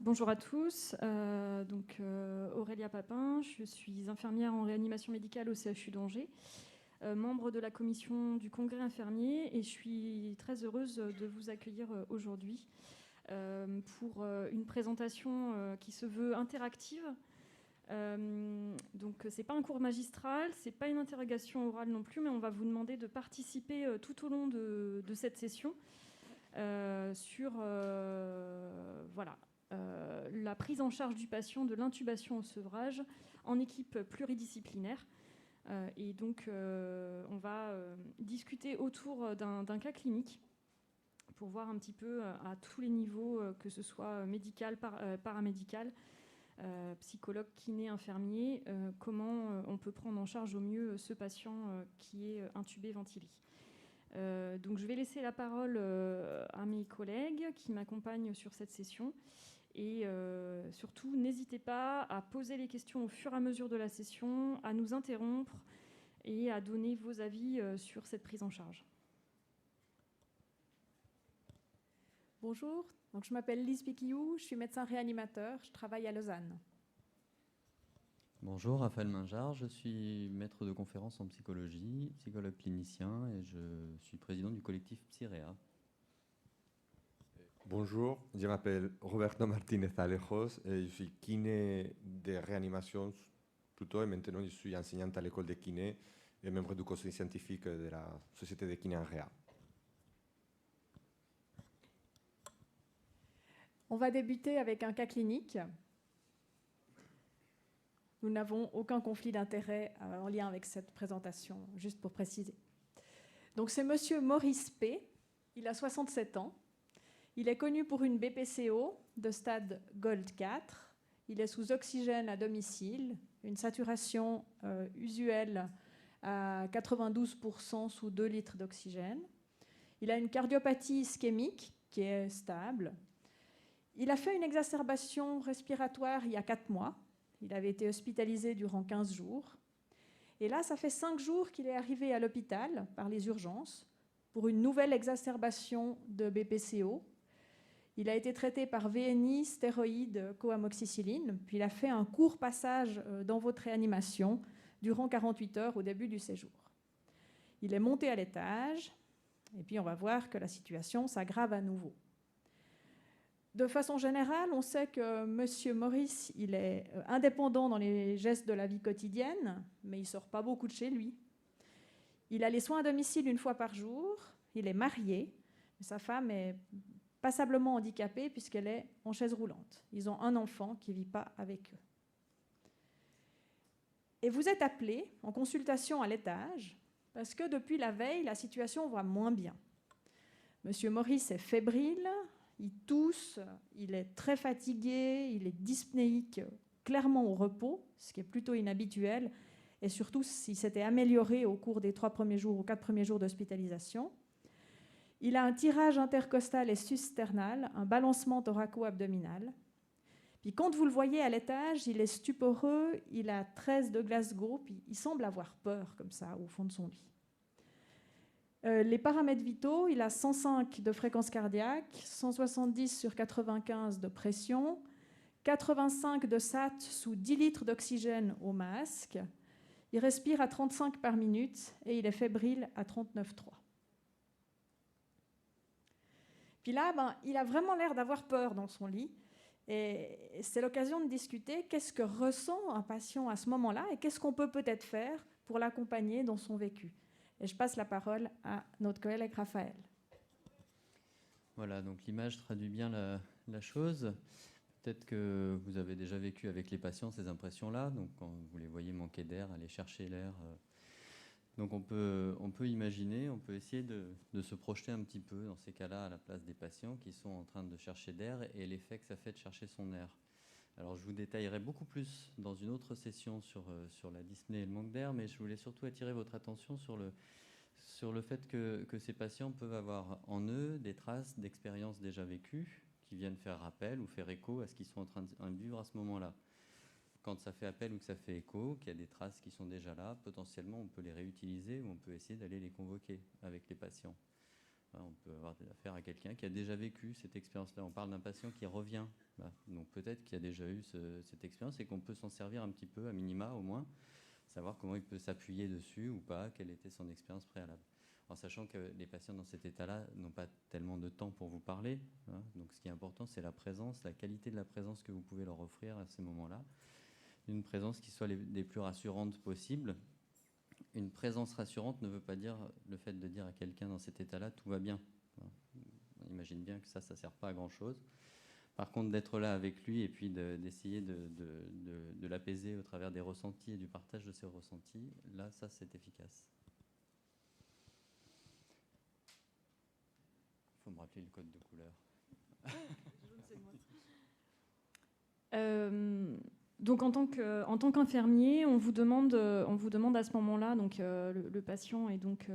Bonjour à tous. Aurélia Papin, je suis infirmière en réanimation médicale au CHU d'Angers, membre de la commission du congrès infirmier, et je suis très heureuse de vous accueillir aujourd'hui pour une présentation qui se veut interactive. Donc c'est pas un cours magistral, c'est pas une interrogation orale non plus, mais on va vous demander de participer tout au long de cette session sur la prise en charge du patient de l'intubation au sevrage en équipe pluridisciplinaire. On va discuter autour d'un cas clinique pour voir un petit peu à tous les niveaux, que ce soit médical, paramédical, psychologue, kiné, infirmier, comment on peut prendre en charge au mieux ce patient qui est intubé, ventilé. Donc je vais laisser la parole à mes collègues qui m'accompagnent sur cette session. Et surtout, n'hésitez pas à poser les questions au fur et à mesure de la session, à nous interrompre et à donner vos avis sur cette prise en charge. Bonjour, donc je m'appelle Lise Piquillou, je suis médecin réanimateur, je travaille à Lausanne. Bonjour, Raphaël Mingeard, je suis maître de conférence en psychologie, psychologue clinicien et je suis président du collectif Psyréa. Bonjour, je m'appelle Roberto Martinez Alejos et je suis kiné de réanimation plutôt et maintenant je suis enseignante à l'école de kiné et membre du conseil scientifique de la Société de kiné en réa. On va débuter avec un cas clinique. Nous n'avons aucun conflit d'intérêt en lien avec cette présentation, juste pour préciser. Donc c'est monsieur Maurice P. Il a 67 ans. Il est connu pour une BPCO de stade Gold 4. Il est sous oxygène à domicile, une saturation usuelle à 92% sous 2 litres d'oxygène. Il a une cardiopathie ischémique qui est stable. Il a fait une exacerbation respiratoire il y a 4 mois. Il avait été hospitalisé durant 15 jours. Et là, ça fait 5 jours qu'il est arrivé à l'hôpital par les urgences pour une nouvelle exacerbation de BPCO. Il a été traité par VNI, stéroïdes, coamoxicilline, puis il a fait un court passage dans votre réanimation durant 48 heures au début du séjour. Il est monté à l'étage, et puis on va voir que la situation s'aggrave à nouveau. De façon générale, on sait que M. Maurice, il est indépendant dans les gestes de la vie quotidienne, mais il ne sort pas beaucoup de chez lui. Il a les soins à domicile 1 fois par jour, il est marié, sa femme est passablement handicapée puisqu'elle est en chaise roulante. Ils ont un enfant qui ne vit pas avec eux. Et vous êtes appelé en consultation à l'étage parce que depuis la veille, la situation va moins bien. M. Maurice est fébrile, il tousse, il est très fatigué, il est dyspnéique, clairement au repos, ce qui est plutôt inhabituel, et surtout s'il s'était amélioré au cours des 3 premiers jours ou 4 premiers jours d'hospitalisation. Il a un tirage intercostal et sus-sternal, un balancement thoraco-abdominal. Puis quand vous le voyez à l'étage, il est stuporeux, il a 13 de Glasgow, puis il semble avoir peur comme ça au fond de son lit. Les paramètres vitaux, il a 105 de fréquence cardiaque, 170/95 de pression, 85 de SAT sous 10 litres d'oxygène au masque. Il respire à 35 par minute et il est fébrile à 39,3. Puis là, il a vraiment l'air d'avoir peur dans son lit. Et c'est l'occasion de discuter qu'est-ce que ressent un patient à ce moment-là et qu'est-ce qu'on peut peut-être faire pour l'accompagner dans son vécu. Et je passe la parole à notre collègue Raphaël. Voilà, donc l'image traduit bien la chose. Peut-être que vous avez déjà vécu avec les patients ces impressions-là. Donc quand vous les voyez manquer d'air, aller chercher l'air. Donc on peut imaginer, on peut essayer de se projeter un petit peu dans ces cas-là à la place des patients qui sont en train de chercher d'air et l'effet que ça fait de chercher son air. Alors je vous détaillerai beaucoup plus dans une autre session sur la dyspnée et le manque d'air, mais je voulais surtout attirer votre attention sur le fait que ces patients peuvent avoir en eux des traces d'expériences déjà vécues qui viennent faire rappel ou faire écho à ce qu'ils sont en train de vivre à ce moment-là. Quand ça fait appel ou que ça fait écho, qu'il y a des traces qui sont déjà là, potentiellement on peut les réutiliser ou on peut essayer d'aller les convoquer avec les patients. On peut avoir affaire à quelqu'un qui a déjà vécu cette expérience-là. On parle d'un patient qui revient. Donc peut-être qu'il a déjà eu cette expérience et qu'on peut s'en servir un petit peu, à minima au moins, savoir comment il peut s'appuyer dessus ou pas, quelle était son expérience préalable. En sachant que les patients dans cet état-là n'ont pas tellement de temps pour vous parler. Donc ce qui est important, c'est la présence, la qualité de la présence que vous pouvez leur offrir à ces moments-là. Une présence qui soit les plus rassurantes possibles. Une présence rassurante ne veut pas dire le fait de dire à quelqu'un dans cet état-là tout va bien. On imagine bien que ça ne sert pas à grand-chose. Par contre, d'être là avec lui et puis d'essayer de l'apaiser au travers des ressentis et du partage de ses ressentis, là, ça, c'est efficace. Il faut me rappeler le code de couleur. Donc en tant qu'infirmier, on vous demande à ce moment-là, donc le patient est donc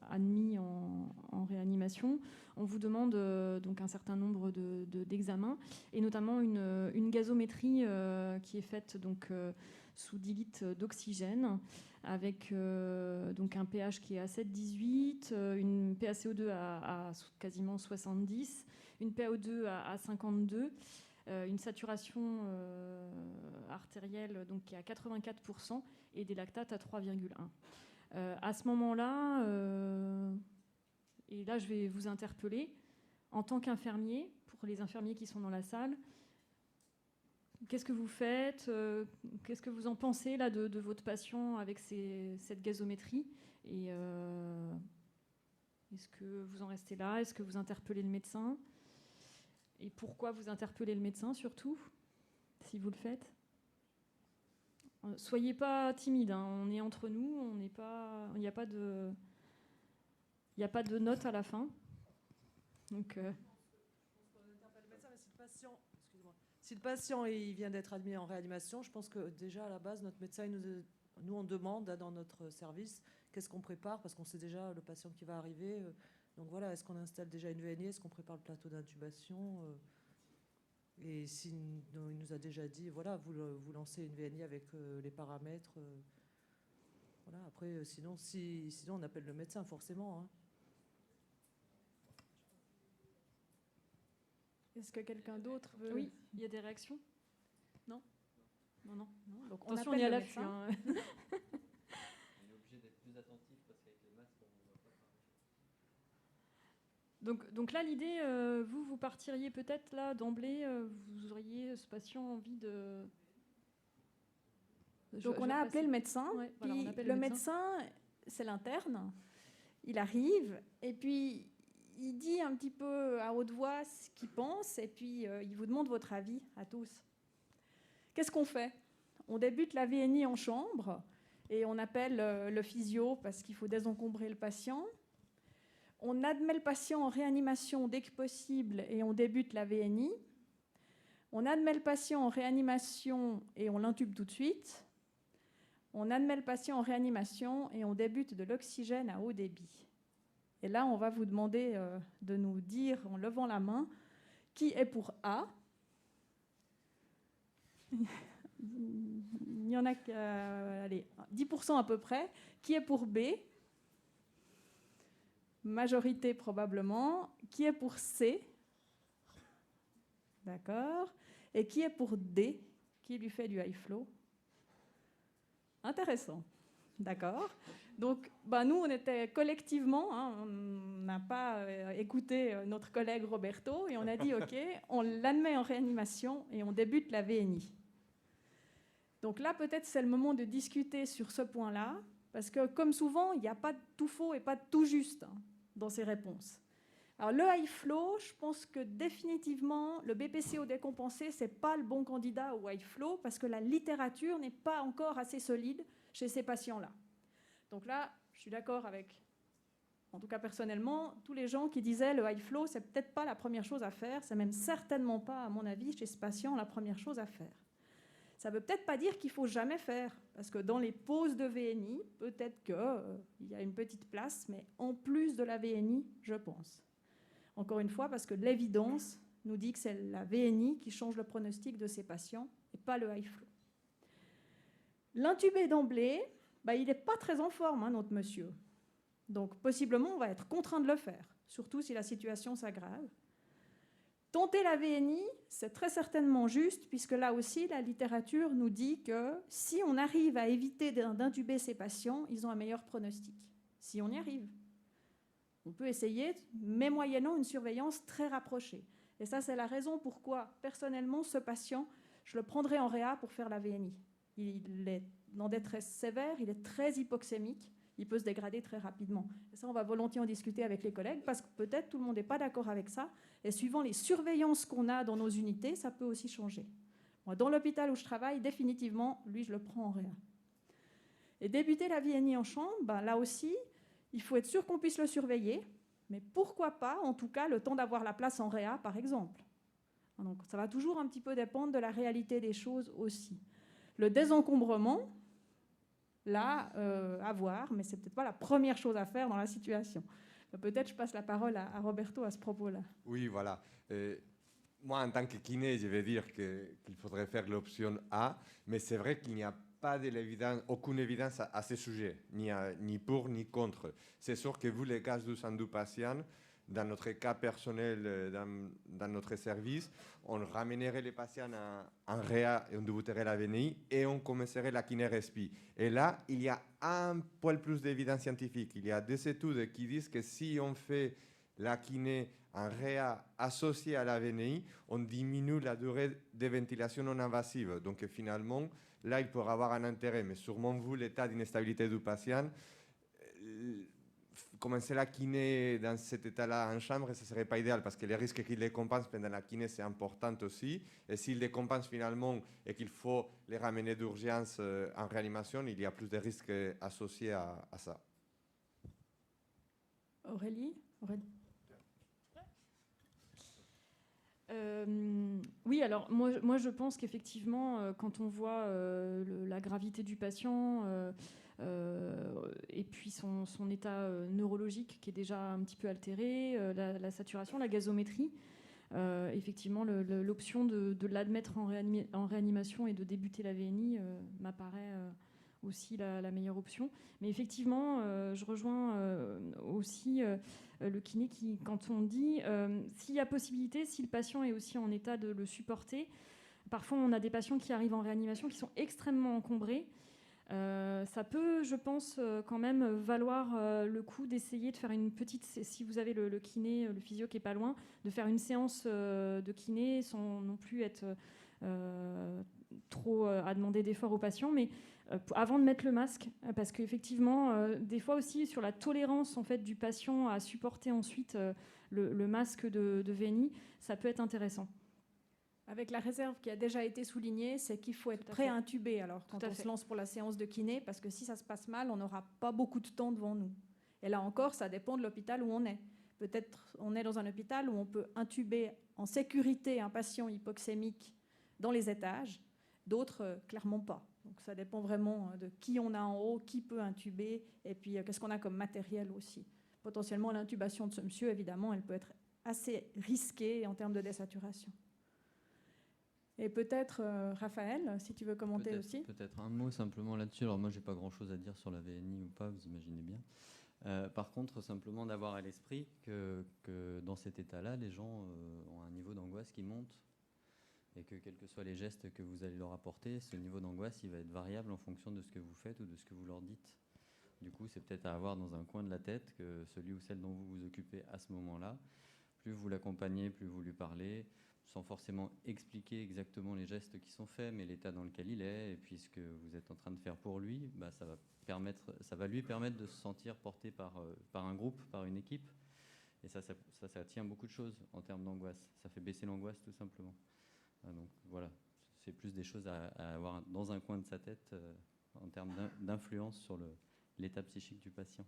admis en réanimation, on vous demande donc un certain nombre d'examens et notamment une gazométrie qui est faite donc sous 10 litres d'oxygène avec donc un pH qui est à 7,18, une PaCO2 à quasiment 70, une PaO2 à 52. Une saturation artérielle donc, qui est à 84% et des lactates à 3,1. À ce moment-là, et là je vais vous interpeller, en tant qu'infirmier, pour les infirmiers qui sont dans la salle, qu'est-ce que vous faites? Qu'est-ce que vous en pensez là, de votre patient avec cette gazométrie? Et est-ce que vous en restez là? Est-ce que vous interpellez le médecin? Et pourquoi vous interpellez le médecin, surtout, si vous le faites? Soyez pas timide, hein. On est entre nous, il n'y a pas de note à la fin. Donc, si le patient il vient d'être admis en réanimation, je pense que déjà à la base, notre médecin, nous on demande dans notre service qu'est-ce qu'on prépare, parce qu'on sait déjà le patient qui va arriver. Donc voilà, est-ce qu'on installe déjà une VNI? Est-ce qu'on prépare le plateau d'intubation? Et il nous a déjà dit, voilà, vous lancez une VNI avec les paramètres. Voilà, après, sinon on appelle le médecin, forcément. Hein. Est-ce que quelqu'un d'autre veut... Oui, il y a des réactions? Non. Donc, donc attention, on est à l'affût. Hein. Donc là, l'idée, vous partiriez peut-être là d'emblée, vous auriez ce patient envie de... Donc on a appelé le médecin, ouais, puis voilà, le médecin, c'est l'interne, il arrive, et puis il dit un petit peu à haute voix ce qu'il pense, et puis il vous demande votre avis à tous. Qu'est-ce qu'on fait? On débute la VNI en chambre, et on appelle le physio parce qu'il faut désencombrer le patient. On admet le patient en réanimation dès que possible et on débute la VNI. On admet le patient en réanimation et on l'intube tout de suite. On admet le patient en réanimation et on débute de l'oxygène à haut débit. Et là, on va vous demander de nous dire, en levant la main, qui est pour A. Il y en a 10% à peu près. Qui est pour B? Majorité probablement. Qui est pour C? D'accord. Et qui est pour D? Qui lui fait du high flow? Intéressant. D'accord. Donc, nous, on était collectivement, on n'a pas écouté notre collègue Roberto, et on a dit, OK, on l'admet en réanimation et on débute la VNI. Donc là, peut-être c'est le moment de discuter sur ce point-là, parce que comme souvent, il n'y a pas de tout faux et pas de tout juste dans ces réponses. Alors le high flow, je pense que définitivement, le BPCO décompensé, ce n'est pas le bon candidat au high flow, parce que la littérature n'est pas encore assez solide chez ces patients-là. Donc là, je suis d'accord avec, en tout cas personnellement, tous les gens qui disaient le high flow, c'est peut-être pas la première chose à faire, c'est même certainement pas, à mon avis, chez ce patient, la première chose à faire. Ça ne veut peut-être pas dire qu'il ne faut jamais faire, parce que dans les pauses de VNI, peut-être qu'il y a une petite place, mais en plus de la VNI, je pense. Encore une fois, parce que l'évidence nous dit que c'est la VNI qui change le pronostic de ces patients et pas le high flow. L'intubé d'emblée, il n'est pas très en forme, notre monsieur. Donc, possiblement, on va être contraint de le faire. surtout si la situation s'aggrave. Tenter la VNI, c'est très certainement juste, puisque là aussi, la littérature nous dit que si on arrive à éviter d'intuber ces patients, ils ont un meilleur pronostic. Si on y arrive. On peut essayer, mais moyennant une surveillance très rapprochée. Et ça, c'est la raison pourquoi, personnellement, ce patient, je le prendrai en réa pour faire la VNI. Il est en détresse sévère, il est très hypoxémique, il peut se dégrader très rapidement. Et ça, on va volontiers en discuter avec les collègues, parce que peut-être tout le monde n'est pas d'accord avec ça. Et suivant les surveillances qu'on a dans nos unités, ça peut aussi changer. Moi, dans l'hôpital où je travaille, définitivement, lui, je le prends en réa. Et débuter la VNI en chambre, ben, là aussi, il faut être sûr qu'on puisse le surveiller, mais pourquoi pas, en tout cas, le temps d'avoir la place en réa, par exemple. Donc, ça va toujours un petit peu dépendre de la réalité des choses aussi. Le désencombrement, là, à voir, mais c'est peut-être pas la première chose à faire dans la situation. Peut-être je passe la parole à Roberto à ce propos-là. Oui, voilà. Moi, en tant que kiné, je vais dire qu'il faudrait faire l'option A, mais c'est vrai qu'il n'y a pas aucune évidence à ce sujet, ni pour ni contre. C'est sûr que vu les cas du sang du patient, dans notre cas personnel, dans notre service, on ramènerait les patients en réa et on débuterait la VNI et on commencerait la kiné-respi. Et là, il y a un poil plus d'évidence scientifique. Il y a des études qui disent que si on fait la kiné en réa associée à la VNI, on diminue la durée de ventilation non invasive. Donc finalement, là, il pourrait avoir un intérêt. Mais sûrement, vu l'état d'instabilité du patient, commencer la kiné dans cet état-là en chambre, ce ne serait pas idéal parce que les risques qu'il les compense pendant la kiné, c'est important aussi. Et s'il les compense finalement et qu'il faut les ramener d'urgence en réanimation, il y a plus de risques associés à ça. Aurélie ? Oui, alors moi je pense qu'effectivement, quand on voit la gravité du patient et puis son état neurologique qui est déjà un petit peu altéré, la saturation, la gazométrie, effectivement l'option de l'admettre en réanimation et de débuter la VNI m'apparaît aussi la meilleure option. Mais effectivement, je rejoins aussi le kiné qui, quand on dit s'il y a possibilité, si le patient est aussi en état de le supporter, parfois on a des patients qui arrivent en réanimation qui sont extrêmement encombrés. Ça peut, je pense, quand même valoir le coup d'essayer de faire une petite, si vous avez le kiné, le physio qui est pas loin, de faire une séance de kiné sans non plus être trop à demander d'efforts aux patients, mais avant de mettre le masque, parce qu'effectivement, des fois aussi sur la tolérance en fait du patient à supporter ensuite le masque de VNI, ça peut être intéressant. Avec la réserve qui a déjà été soulignée, c'est qu'il faut être prêt à intuber alors quand on se lance pour la séance de kiné, parce que si ça se passe mal, on n'aura pas beaucoup de temps devant nous. Et là encore, ça dépend de l'hôpital où on est. Peut-être on est dans un hôpital où on peut intuber en sécurité un patient hypoxémique dans les étages, d'autres clairement pas. Donc ça dépend vraiment de qui on a en haut, qui peut intuber, et puis qu'est-ce qu'on a comme matériel aussi. Potentiellement, l'intubation de ce monsieur, évidemment, elle peut être assez risquée en termes de désaturation. Et peut-être, Raphaël, si tu veux commenter aussi. Peut-être un mot simplement là-dessus. Alors moi, je n'ai pas grand-chose à dire sur la VNI ou pas, vous imaginez bien. Par contre, simplement d'avoir à l'esprit que dans cet état-là, les gens ont un niveau d'angoisse qui monte et que quels que soient les gestes que vous allez leur apporter, ce niveau d'angoisse, il va être variable en fonction de ce que vous faites ou de ce que vous leur dites. Du coup, c'est peut-être à avoir dans un coin de la tête que celui ou celle dont vous vous occupez à ce moment-là, plus vous l'accompagnez, plus vous lui parlez, sans forcément expliquer exactement les gestes qui sont faits, mais l'état dans lequel il est, et puis ce que vous êtes en train de faire pour lui, bah, ça va lui permettre de se sentir porté par un groupe, par une équipe. Et ça tient beaucoup de choses en termes d'angoisse. Ça fait baisser l'angoisse tout simplement. Donc voilà, c'est plus des choses à avoir dans un coin de sa tête en termes d'influence sur l'état psychique du patient.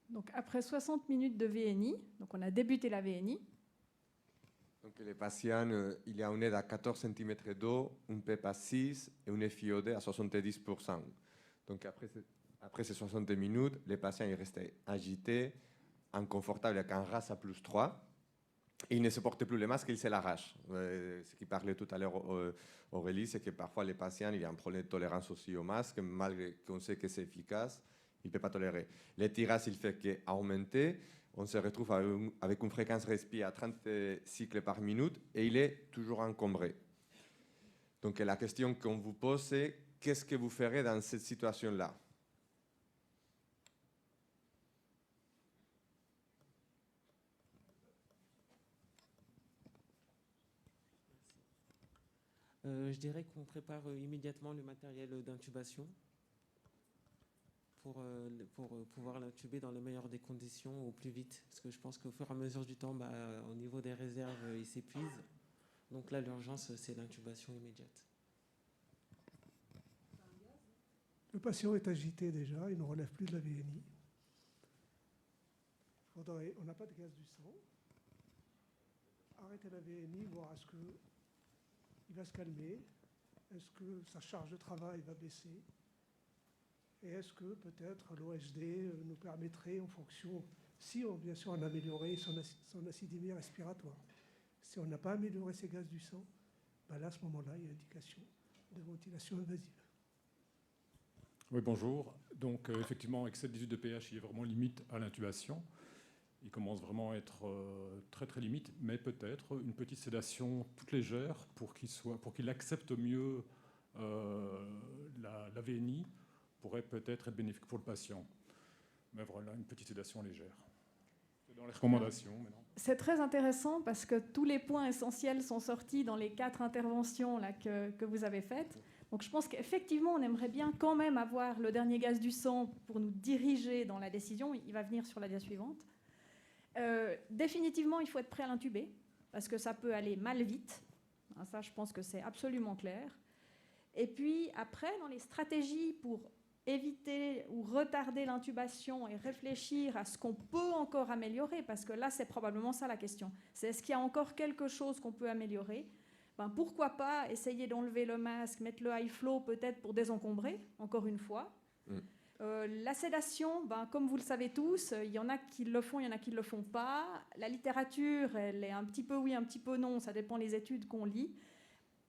Donc après 60 minutes de VNI, donc on a débuté la VNI. Donc les patients, il y a une aide à 14 cm d'eau, un PEP à 6 et une FiO2 à 70%. Donc après ces 60 minutes, les patients ils restent agités, inconfortables avec un RAS à +3. Et il ne supporte plus le masque, il se l'arrache. Ce qui parlait tout à l'heure Aurélie, c'est que parfois les patients, il y a un problème de tolérance aussi au masque, malgré qu'on sait que c'est efficace, il ne peut pas tolérer. Le tirage, il fait qu'augmenter. On se retrouve avec une fréquence respire à 30 cycles par minute et il est toujours encombré. Donc la question qu'on vous pose, c'est qu'est-ce que vous ferez dans cette situation-là? Je dirais qu'on prépare immédiatement le matériel d'intubation pour pouvoir l'intuber dans les meilleures des conditions au plus vite. Parce que je pense qu'au fur et à mesure du temps, au niveau des réserves, il s'épuise. Donc là, l'urgence, c'est l'intubation immédiate. Le patient est agité déjà, il ne relève plus de la VNI. On n'a pas de gaz du sang. Arrêtez la VNI, voir est-ce qu'il va se calmer, est-ce que sa charge de travail va baisser, et est-ce que peut-être l'OSD nous permettrait, en fonction, si on, bien sûr on a amélioré son acidémie respiratoire. Si on n'a pas amélioré ses gaz du sang, là à ce moment-là, il y a indication de ventilation invasive. Oui, bonjour. Donc, effectivement, avec 7,18 de pH, il est vraiment limite à l'intubation. Il commence vraiment à être très, très limite, mais peut-être une petite sédation toute légère pour qu'il accepte mieux la VNI pourrait peut-être être bénéfique pour le patient. Mais voilà, une petite sédation légère. C'est dans les recommandations. Mais non. C'est très intéressant parce que tous les points essentiels sont sortis dans les 4 interventions là, que vous avez faites. Donc je pense qu'effectivement, on aimerait bien quand même avoir le dernier gaz du sang pour nous diriger dans la décision. Il va venir sur la dia suivante. Définitivement, il faut être prêt à l'intuber parce que ça peut aller mal vite. Ça, je pense que c'est absolument clair. Et puis après, dans les stratégies pour éviter ou retarder l'intubation et réfléchir à ce qu'on peut encore améliorer, parce que là, c'est probablement ça la question. C'est est-ce qu'il y a encore quelque chose qu'on peut améliorer ? Pourquoi pas essayer d'enlever le masque, mettre le high flow peut-être pour désencombrer, encore une fois. La sédation, comme vous le savez tous, il y en a qui le font, il y en a qui ne le font pas. La littérature, elle est un petit peu oui, un petit peu non, ça dépend des études qu'on lit.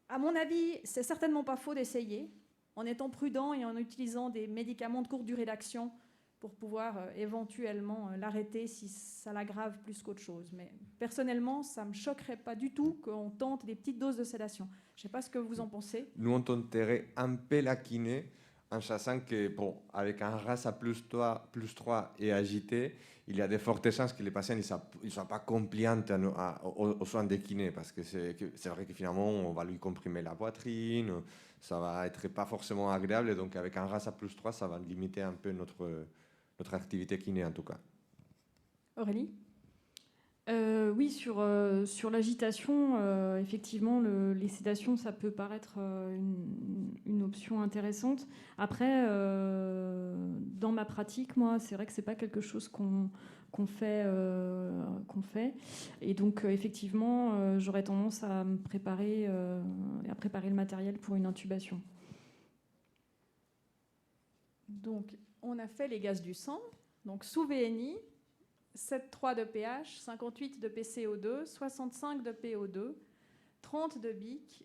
À mon avis, c'est certainement pas faux d'essayer, en étant prudent et en utilisant des médicaments de courte durée d'action pour pouvoir éventuellement l'arrêter si ça l'aggrave plus qu'autre chose. Mais personnellement, ça ne me choquerait pas du tout qu'on tente des petites doses de sédation. Je ne sais pas ce que vous en pensez. Nous, on tenterait un peu la kiné en sachant que, avec un RAS à plus 3 et agité, il y a de fortes chances que les patients ne soient pas compliants aux soins de kiné, parce que c'est vrai que finalement, on va lui comprimer la poitrine, ça va être pas forcément agréable, et donc avec un RAS à plus 3, ça va limiter un peu notre activité kiné en tout cas. Aurélie ? Oui, sur l'agitation, effectivement, les sédations, ça peut paraître une option intéressante. Après, dans ma pratique, moi, c'est vrai que c'est pas quelque chose qu'on fait. Et donc, effectivement, j'aurais tendance à me préparer, à préparer le matériel pour une intubation. Donc, on a fait les gaz du sang. Donc, sous VNI, 7,3 de pH, 58 de PCO2, 65 de PO2, 30 de BIC,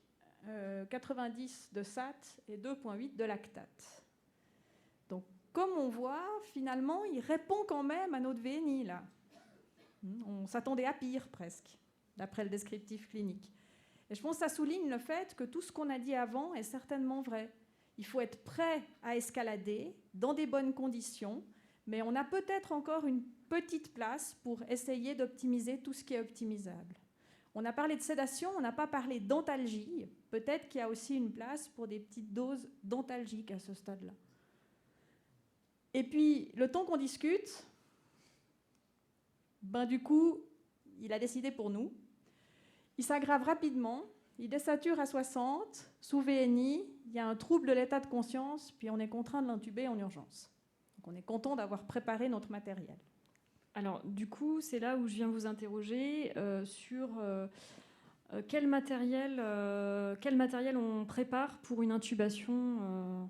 90 de SAT et 2,8 de lactate. Donc, comme on voit, finalement, il répond quand même à notre VNI, là. On s'attendait à pire, presque, d'après le descriptif clinique. Et je pense que ça souligne le fait que tout ce qu'on a dit avant est certainement vrai. Il faut être prêt à escalader dans des bonnes conditions, mais on a peut-être encore une petite place pour essayer d'optimiser tout ce qui est optimisable. On a parlé de sédation, on n'a pas parlé d'antalgie. Peut-être qu'il y a aussi une place pour des petites doses d'antalgique à ce stade-là. Et puis, le temps qu'on discute, du coup, il a décidé pour nous. Il s'aggrave rapidement, il désature à 60, sous VNI, il y a un trouble de l'état de conscience, puis on est contraint de l'intuber en urgence. Donc on est content d'avoir préparé notre matériel. Alors, du coup, c'est là où je viens vous interroger sur quel matériel on prépare pour une intubation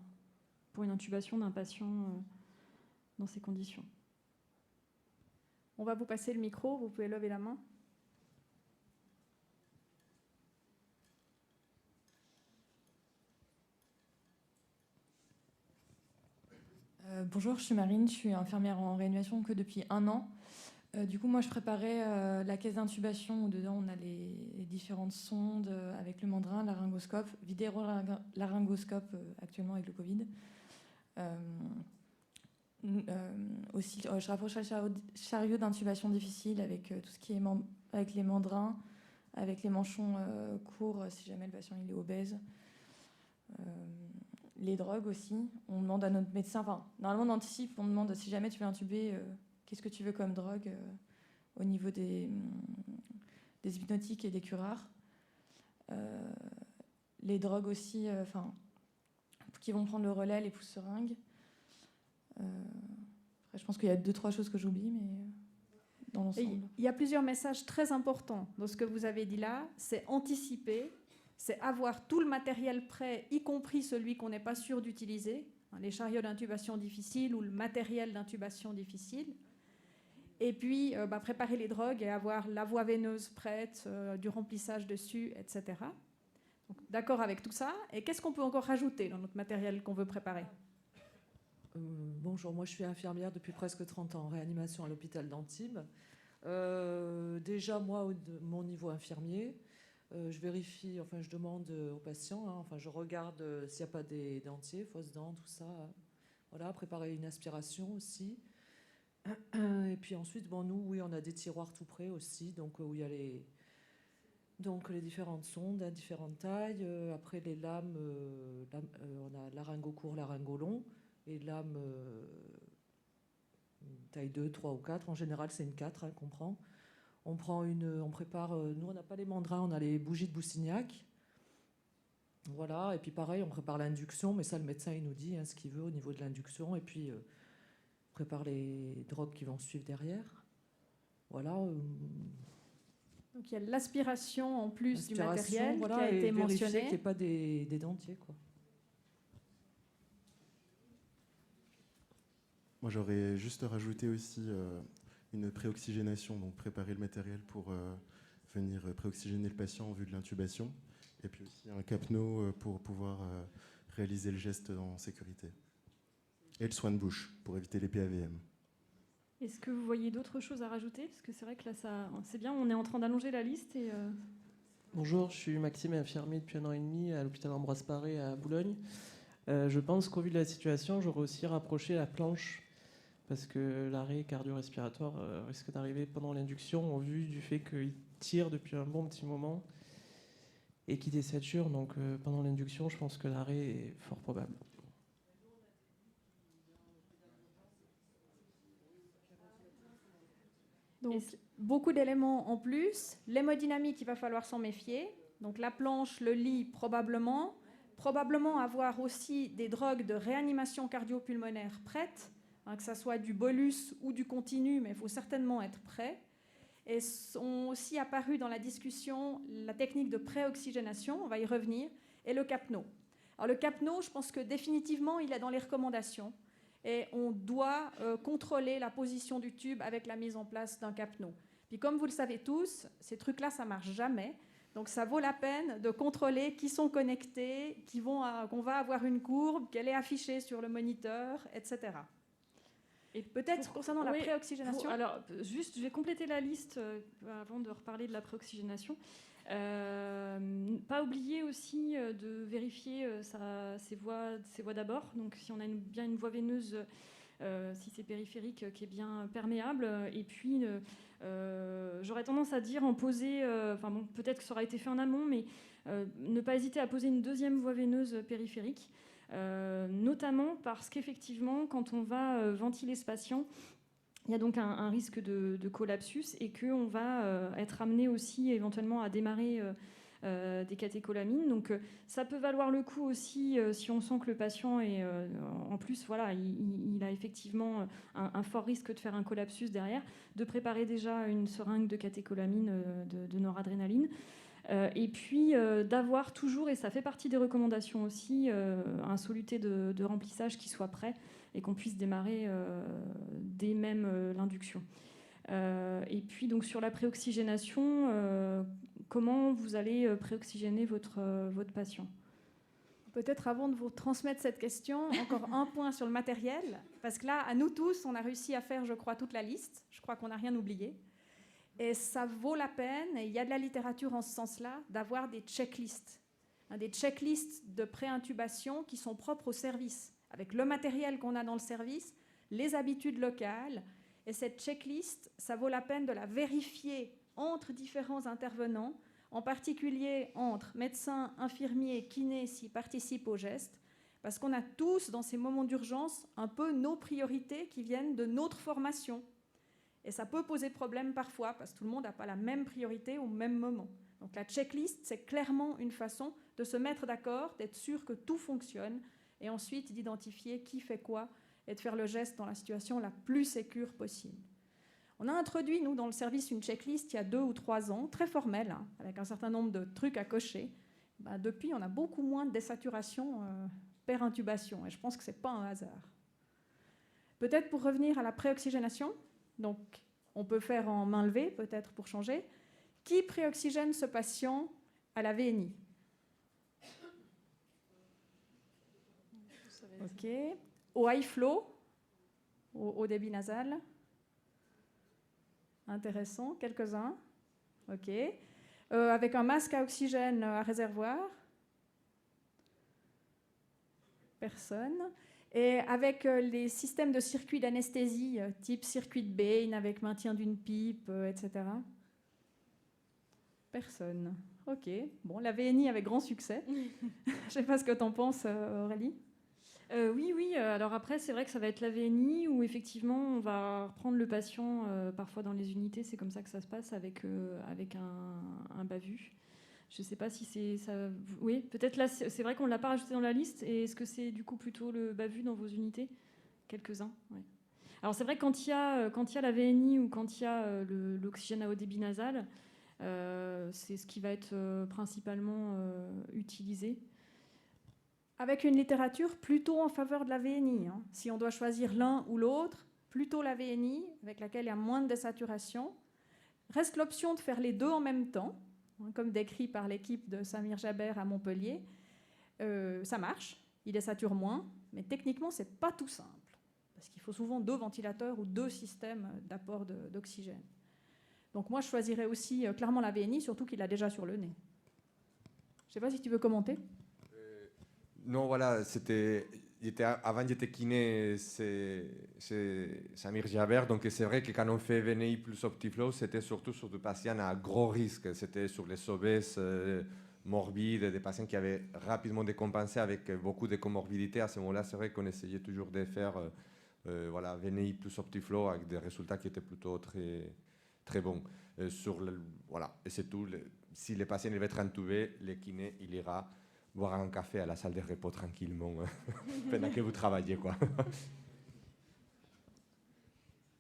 d'un patient dans ces conditions. On va vous passer le micro, vous pouvez lever la main. Bonjour, je suis Marine, je suis infirmière en réanimation que depuis 1 an. Du coup, moi, je préparais la caisse d'intubation où dedans on a les différentes sondes avec le mandrin, laryngoscope, vidéo-laryngoscope actuellement avec le Covid. Aussi, je rapproche le chariot d'intubation difficile avec tout ce qui est avec les mandrins, avec les manchons courts si jamais le patient il est obèse. Les drogues aussi, on demande à notre médecin, enfin, normalement on anticipe, on demande si jamais tu veux intuber, qu'est-ce que tu veux comme drogue au niveau des hypnotiques et des curares. Les drogues aussi, qui vont prendre le relais, les pousse-seringues. Après, je pense qu'il y a 2-3 choses que j'oublie, mais dans l'ensemble. Il y a plusieurs messages très importants dans ce que vous avez dit là. C'est anticiper, c'est avoir tout le matériel prêt, y compris celui qu'on n'est pas sûr d'utiliser, les chariots d'intubation difficiles ou le matériel d'intubation difficile. Et puis, préparer les drogues et avoir la voie veineuse prête, du remplissage dessus, etc. Donc, d'accord avec tout ça. Et qu'est-ce qu'on peut encore rajouter dans notre matériel qu'on veut préparer ? Bonjour, moi je suis infirmière depuis presque 30 ans en réanimation à l'hôpital d'Antibes. Déjà, moi, mon niveau infirmier, je vérifie, je demande aux patients, je regarde s'il n'y a pas des dentiers, fausses dents, tout ça. Voilà, préparer une aspiration aussi. Et puis ensuite, nous, oui, on a des tiroirs tout prêts aussi, donc où il y a les différentes sondes à différentes tailles. Après, les lames, on a laryngo court, laryngo long, et lames taille 2, 3 ou 4. En général, c'est une 4 qu'on prend. On prépare, nous, on n'a pas les mandrins, on a les bougies de Boussignac. Voilà, et puis pareil, on prépare l'induction, mais ça, le médecin, il nous dit ce qu'il veut au niveau de l'induction, et puis prépare les drogues qui vont suivre derrière. Voilà. Donc il y a l'aspiration en plus du matériel qui a été mentionné. Qu'il n'y ait pas des dentiers, quoi. Moi, j'aurais juste rajouté aussi une préoxygénation, donc préparer le matériel pour venir préoxygéner le patient en vue de l'intubation, et puis aussi un capno pour pouvoir réaliser le geste en sécurité. Et le soin de bouche pour éviter les PAVM. Est-ce que vous voyez d'autres choses à rajouter ? Parce que c'est vrai que là, c'est bien, on est en train d'allonger la liste. Bonjour, je suis Maxime, infirmier depuis 1 an et demi à l'hôpital Ambroise Paré à Boulogne. Je pense qu'au vu de la situation, j'aurais aussi rapproché la planche parce que l'arrêt cardio-respiratoire risque d'arriver pendant l'induction au vu du fait qu'il tire depuis un bon petit moment et qu'il désature. Donc pendant l'induction, je pense que l'arrêt est fort probable. Donc, beaucoup d'éléments en plus. L'hémodynamique, il va falloir s'en méfier. Donc, la planche, le lit, probablement. Probablement avoir aussi des drogues de réanimation cardio-pulmonaire prêtes, que ce soit du bolus ou du continu, mais il faut certainement être prêt. Et sont aussi apparus dans la discussion la technique de préoxygénation, on va y revenir, et le capno. Alors, le capno, je pense que définitivement, il est dans les recommandations. Et on doit contrôler la position du tube avec la mise en place d'un capno. Puis comme vous le savez tous, ces trucs-là, ça ne marche jamais. Donc ça vaut la peine de contrôler qui sont connectés, qu'on va avoir une courbe, qu'elle est affichée sur le moniteur, etc. Et peut-être concernant la préoxygénation... Alors, juste, je vais compléter la liste avant de reparler de la préoxygénation. Pas oublier aussi de vérifier ses voies d'abord. Donc si on a bien une voie veineuse, si c'est périphérique, qui est bien perméable. Et puis j'aurais tendance à dire en poser, peut-être que ça aura été fait en amont, mais ne pas hésiter à poser une deuxième voie veineuse périphérique, notamment parce qu'effectivement, quand on va ventiler ce patient, il y a donc un risque de collapsus et qu'on va être amené aussi éventuellement à démarrer des catécholamines. Donc ça peut valoir le coup aussi si on sent que le patient est... en plus, voilà, il a effectivement un fort risque de faire un collapsus derrière, de préparer déjà une seringue de catécholamine de noradrénaline. Et puis d'avoir toujours, et ça fait partie des recommandations aussi, un soluté de remplissage qui soit prêt et qu'on puisse démarrer dès même l'induction. Et puis donc sur la préoxygénation, comment vous allez préoxygéner votre patient ? Peut-être avant de vous transmettre cette question, encore un point sur le matériel, parce que là, à nous tous, on a réussi à faire, je crois, toute la liste. Je crois qu'on n'a rien oublié. Et ça vaut la peine, et il y a de la littérature en ce sens-là, d'avoir des checklists. Des checklists de pré-intubation qui sont propres au service, avec le matériel qu'on a dans le service, les habitudes locales. Et cette checklist, ça vaut la peine de la vérifier entre différents intervenants, en particulier entre médecins, infirmiers, kinés s'ils participent au geste, parce qu'on a tous, dans ces moments d'urgence, un peu nos priorités qui viennent de notre formation. Et ça peut poser problème parfois, parce que tout le monde n'a pas la même priorité au même moment. Donc la checklist, c'est clairement une façon de se mettre d'accord, d'être sûr que tout fonctionne, et ensuite d'identifier qui fait quoi, et de faire le geste dans la situation la plus sécure possible. On a introduit, nous, dans le service, une checklist il y a 2 ou 3 ans, très formelle, hein, avec un certain nombre de trucs à cocher. Depuis, on a beaucoup moins de désaturation per intubation, et je pense que ce n'est pas un hasard. Peut-être pour revenir à la préoxygénation, donc on peut faire en main levée, peut-être pour changer. Qui préoxygène ce patient à la VNI? Ok. Au high flow, au débit nasal. Intéressant, quelques-uns. Ok. Avec un masque à oxygène à réservoir. Personne. Et avec les systèmes de circuits d'anesthésie, type circuit de Bain, avec maintien d'une pipe, etc. Personne. Ok. Bon, la VNI avec grand succès. Je ne sais pas ce que tu en penses, Aurélie. Oui. Alors après, c'est vrai que ça va être la VNI où effectivement, on va reprendre le patient parfois dans les unités. C'est comme ça que ça se passe avec un BAVU. Je ne sais pas si c'est ça. Oui, peut-être là, c'est vrai qu'on ne l'a pas rajouté dans la liste. Et est-ce que c'est du coup plutôt le BAVU dans vos unités? Quelques-uns, oui. Alors c'est vrai que quand il y a la VNI ou quand il y a l'oxygène à haut débit nasal, c'est ce qui va être principalement utilisé. Avec une littérature plutôt en faveur de la VNI. Hein. Si on doit choisir l'un ou l'autre, plutôt la VNI, avec laquelle il y a moins de désaturation. Reste l'option de faire les deux en même temps, hein, comme décrit par l'équipe de Samir Jaber à Montpellier. Ça marche, il désature moins, mais techniquement, ce n'est pas tout simple, parce qu'il faut souvent 2 ventilateurs ou 2 systèmes d'apport d'oxygène. Donc moi, je choisirais aussi clairement la VNI, surtout qu'il l'a déjà sur le nez. Je ne sais pas si tu veux commenter. Non, voilà, avant j'étais kiné, c'est Samir Jaber, donc c'est vrai que quand on fait VNI plus Optiflow, c'était surtout sur des patients à gros risque, c'était sur les obèses morbides, des patients qui avaient rapidement décompensé avec beaucoup de comorbidités. À ce moment-là, c'est vrai qu'on essayait toujours de faire VNI plus Optiflow avec des résultats qui étaient plutôt très, très bons. Voilà, et c'est tout. Si les patients devaient être intubés, le kiné, il ira boire un café à la salle de repos tranquillement pendant que vous travaillez, quoi.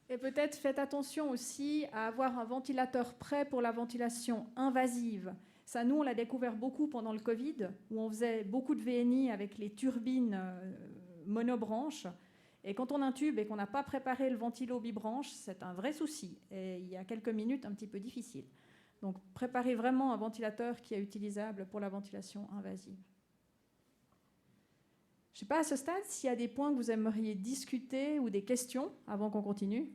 Et peut-être faites attention aussi à avoir un ventilateur prêt pour la ventilation invasive. Ça, nous, on l'a découvert beaucoup pendant le Covid, où on faisait beaucoup de VNI avec les turbines monobranches. Et quand on intube et qu'on n'a pas préparé le ventilo bibranche, c'est un vrai souci. Et il y a quelques minutes, un petit peu difficile. Donc, préparez vraiment un ventilateur qui est utilisable pour la ventilation invasive. Je ne sais pas à ce stade s'il y a des points que vous aimeriez discuter ou des questions avant qu'on continue.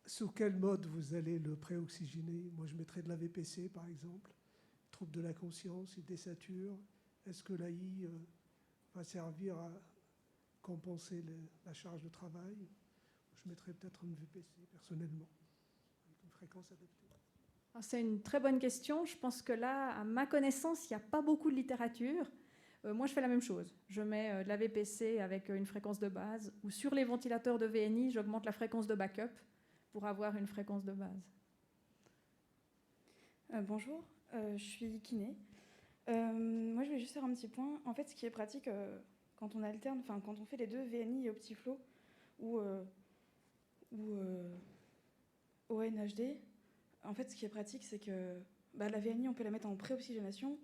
Sous quel mode vous allez le préoxygéner? Moi, je mettrais de la VPC, par exemple. Trouble de la conscience, il désature. Est-ce que l'AI va servir à compenser la charge de travail? Je mettrais peut-être une VPC, personnellement, avec une fréquence adaptée. C'est une très bonne question. Je pense que là, à ma connaissance, il n'y a pas beaucoup de littérature. Moi, je fais la même chose. Je mets de la VPC avec une fréquence de base. Ou sur les ventilateurs de VNI, j'augmente la fréquence de backup pour avoir une fréquence de base. Bonjour, je suis kiné. Moi, je voulais juste faire un petit point. En fait, ce qui est pratique quand on alterne, enfin quand on fait les deux VNI et Optiflow ou ONHD, en fait, ce qui est pratique, c'est que la VNI, on peut la mettre en pré-oxygénation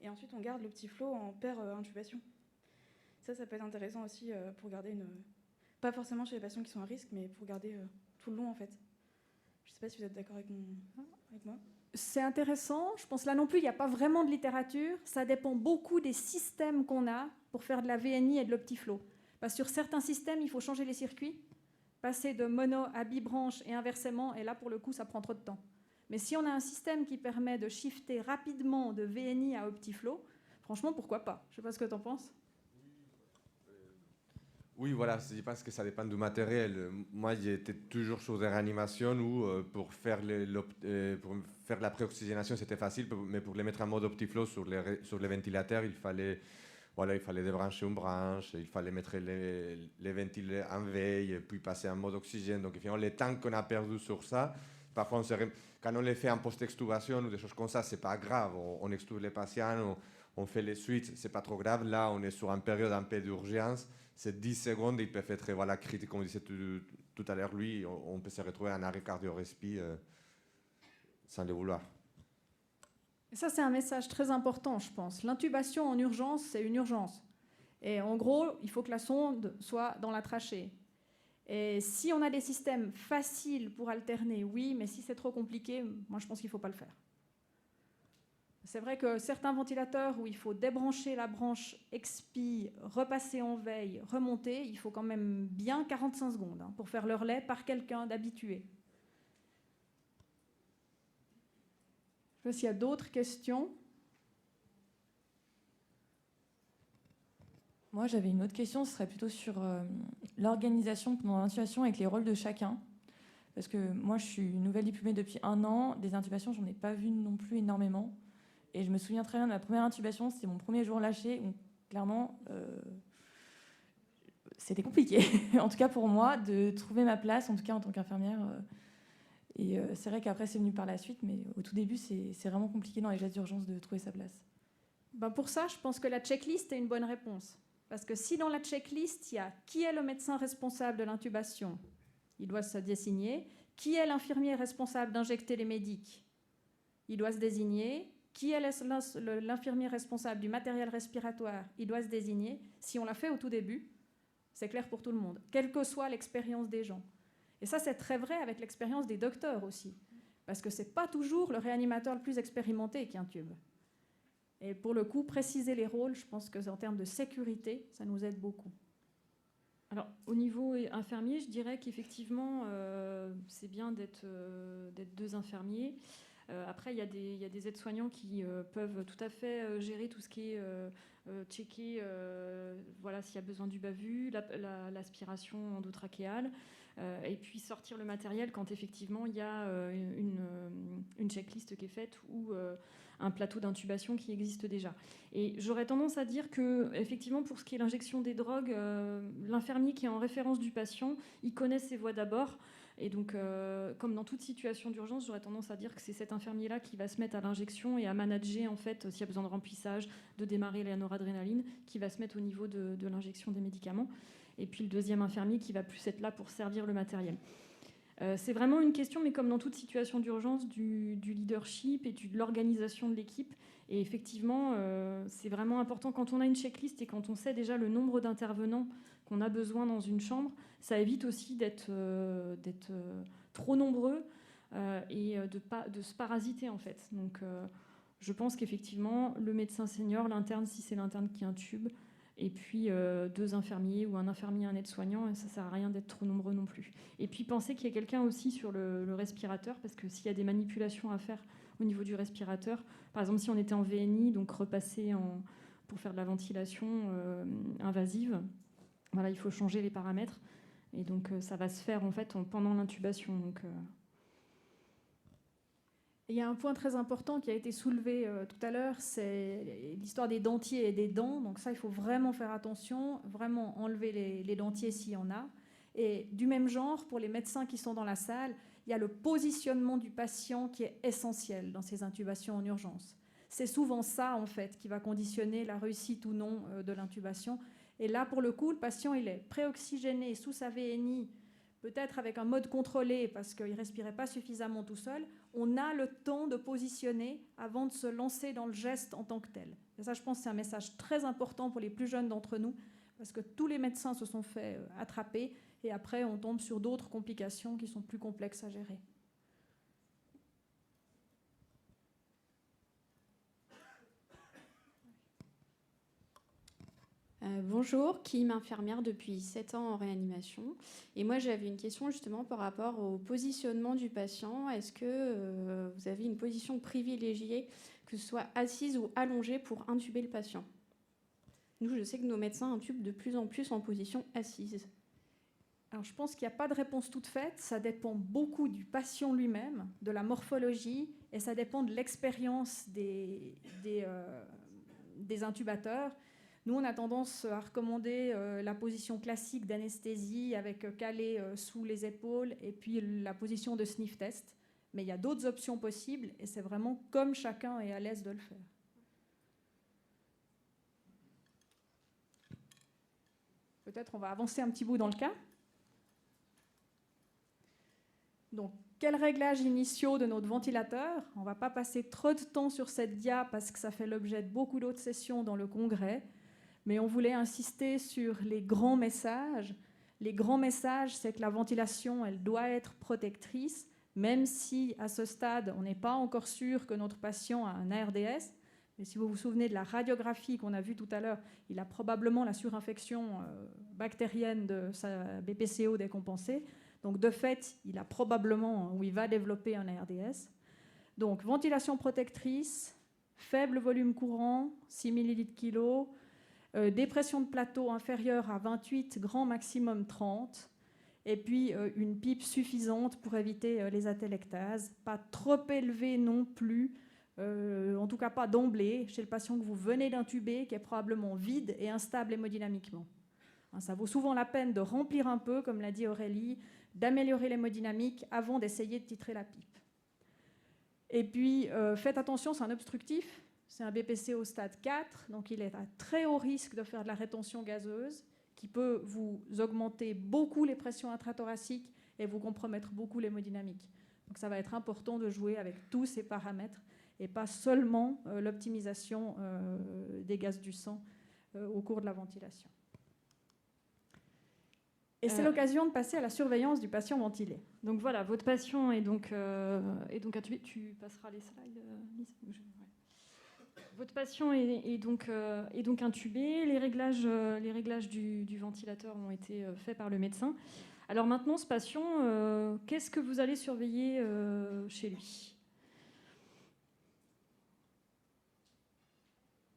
et ensuite on garde l'Optiflow en per-intubation. Ça peut être intéressant aussi pour garder une... Pas forcément chez les patients qui sont à risque, mais pour garder tout le long, en fait. Je ne sais pas si vous êtes d'accord avec moi. C'est intéressant. Je pense là non plus, il n'y a pas vraiment de littérature. Ça dépend beaucoup des systèmes qu'on a pour faire de la VNI et de l'optiflow. Parce que sur certains systèmes, il faut changer les circuits, passer de mono à bibranche et inversement, et là, pour le coup, ça prend trop de temps. Mais si on a un système qui permet de shifter rapidement de VNI à optiflow, franchement, pourquoi pas? Je ne sais pas ce que tu en penses. Oui, voilà, je pense que ça dépend du matériel. Moi, j'étais toujours sur des réanimations où pour faire la préoxygénation, c'était facile, mais pour les mettre en mode optiflow sur les ventilateurs, il fallait débrancher une branche, il fallait mettre les ventilateurs en veille, puis passer en mode oxygène. Donc, finalement, le temps qu'on a perdu sur ça, parfois, quand on les fait en post-extubation ou des choses comme ça, c'est pas grave. On extube les patients, on fait les suites, c'est pas trop grave. Là, on est sur une période un peu d'urgence. C'est 10 secondes, ils peuvent être critiques, comme disait tout à l'heure lui, on peut se retrouver en arrêt cardio-respi sans le vouloir. Et ça, c'est un message très important, je pense. L'intubation en urgence, c'est une urgence. Et en gros, il faut que la sonde soit dans la trachée. Et si on a des systèmes faciles pour alterner, oui, mais si c'est trop compliqué, moi, je pense qu'il ne faut pas le faire. C'est vrai que certains ventilateurs où il faut débrancher la branche expi, repasser en veille, remonter, il faut quand même bien 45 secondes pour faire le relais par quelqu'un d'habitué. Je ne sais pas s'il y a d'autres questions. Moi, j'avais une autre question, ce serait plutôt sur l'organisation pendant l'intubation avec les rôles de chacun. Parce que moi, je suis nouvelle diplômée depuis 1 an. Des intubations, j'en ai pas vu non plus énormément. Et je me souviens très bien de ma première intubation, c'était mon premier jour lâché, où clairement, c'était compliqué, en tout cas pour moi, de trouver ma place, en tout cas en tant qu'infirmière. Et c'est vrai qu'après, c'est venu par la suite, mais au tout début, c'est vraiment compliqué dans les gestes d'urgence de trouver sa place. Pour ça, je pense que la checklist est une bonne réponse. Parce que si dans la checklist, il y a qui est le médecin responsable de l'intubation, il doit se désigner. Qui est l'infirmier responsable d'injecter les médics, il doit se désigner. Qui est l'infirmier responsable du matériel respiratoire, il doit se désigner. Si on l'a fait au tout début, c'est clair pour tout le monde, quelle que soit l'expérience des gens. Et ça, c'est très vrai avec l'expérience des docteurs aussi, parce que ce n'est pas toujours le réanimateur le plus expérimenté qui intube. Et pour le coup, préciser les rôles, je pense qu'en termes de sécurité, ça nous aide beaucoup. Alors, au niveau infirmier, je dirais qu'effectivement, c'est bien d'être 2 infirmiers. Après, il y a des aides-soignants qui peuvent tout à fait gérer tout ce qui est checker s'il y a besoin du bavu, l'aspiration endotrachéale, et puis sortir le matériel quand effectivement il y a une checklist qui est faite ou un plateau d'intubation qui existe déjà. Et j'aurais tendance à dire que, effectivement, pour ce qui est l'injection des drogues, l'infirmier qui est en référence du patient, il connaît ses voies d'abord. Et donc, comme dans toute situation d'urgence, j'aurais tendance à dire que c'est cet infirmier-là qui va se mettre à l'injection et à manager, en fait, s'il y a besoin de remplissage, de démarrer la noradrénaline, qui va se mettre au niveau de l'injection des médicaments. Et puis le deuxième infirmier qui va plus être là pour servir le matériel. C'est vraiment une question, mais comme dans toute situation d'urgence, du leadership et de l'organisation de l'équipe. Et effectivement, c'est vraiment important quand on a une checklist et quand on sait déjà le nombre d'intervenants qu'on a besoin dans une chambre, ça évite aussi d'être trop nombreux et de se parasiter en fait. Donc je pense qu'effectivement, le médecin senior, l'interne, si c'est l'interne qui intube, et puis 2 infirmiers ou un infirmier, un aide-soignant, ça ne sert à rien d'être trop nombreux non plus. Et puis penser qu'il y a quelqu'un aussi sur le respirateur, parce que s'il y a des manipulations à faire au niveau du respirateur, par exemple si on était en VNI, donc repasser pour faire de la ventilation invasive, voilà, il faut changer les paramètres. Et donc ça va se faire en fait pendant l'intubation. Donc, Il y a un point très important qui a été soulevé tout à l'heure, c'est l'histoire des dentiers et des dents. Donc ça, il faut vraiment faire attention, vraiment enlever les dentiers s'il y en a. Et du même genre, pour les médecins qui sont dans la salle, il y a le positionnement du patient qui est essentiel dans ces intubations en urgence. C'est souvent ça, en fait, qui va conditionner la réussite ou non de l'intubation. Et là, pour le coup, le patient, il est préoxygéné sous sa VNI, peut-être avec un mode contrôlé parce qu'il ne respirait pas suffisamment tout seul. On a le temps de positionner avant de se lancer dans le geste en tant que tel. Et ça, je pense que c'est un message très important pour les plus jeunes d'entre nous, parce que tous les médecins se sont fait attraper et après on tombe sur d'autres complications qui sont plus complexes à gérer. Bonjour, Kim, infirmière depuis 7 ans en réanimation. Et moi, j'avais une question justement par rapport au positionnement du patient. Est-ce que vous avez une position privilégiée, que ce soit assise ou allongée, pour intuber le patient? Nous, je sais que nos médecins intubent de plus en plus en position assise. Alors, je pense qu'il n'y a pas de réponse toute faite. Ça dépend beaucoup du patient lui-même, de la morphologie, et ça dépend de l'expérience des intubateurs. Nous, on a tendance à recommander la position classique d'anesthésie avec calé sous les épaules et puis la position de sniff test. Mais il y a d'autres options possibles et c'est vraiment comme chacun est à l'aise de le faire. Peut-être on va avancer un petit bout dans le cas. Donc, quels réglages initiaux de notre ventilateur? On ne va pas passer trop de temps sur cette dia parce que ça fait l'objet de beaucoup d'autres sessions dans le congrès. Mais on voulait insister sur les grands messages. Les grands messages, c'est que la ventilation, elle doit être protectrice, même si à ce stade, on n'est pas encore sûr que notre patient a un ARDS. Mais si vous vous souvenez de la radiographie qu'on a vue tout à l'heure, il a probablement la surinfection bactérienne de sa BPCO décompensée. Donc de fait, il a probablement, ou il va développer un ARDS. Donc ventilation protectrice, faible volume courant, 6 ml/kg, dépression de plateau inférieure à 28, grand maximum 30, et puis une pipe suffisante pour éviter les atelectases, pas trop élevée non plus, en tout cas pas d'emblée, chez le patient que vous venez d'intuber, qui est probablement vide et instable hémodynamiquement. Ça vaut souvent la peine de remplir un peu, comme l'a dit Aurélie, d'améliorer l'hémodynamique avant d'essayer de titrer la pipe. Et puis, faites attention, c'est un obstructif. C'est un BPC au stade 4, donc il est à très haut risque de faire de la rétention gazeuse qui peut vous augmenter beaucoup les pressions intrathoraciques et vous compromettre beaucoup l'hémodynamique. Donc ça va être important de jouer avec tous ces paramètres et pas seulement l'optimisation des gaz du sang au cours de la ventilation. Et c'est l'occasion de passer à la surveillance du patient ventilé. Donc voilà, votre patient est donc intubé. Tu passeras les slides, Lise. Votre patient est donc intubé. Les réglages du ventilateur ont été faits par le médecin. Alors maintenant, ce patient, qu'est-ce que vous allez surveiller chez lui?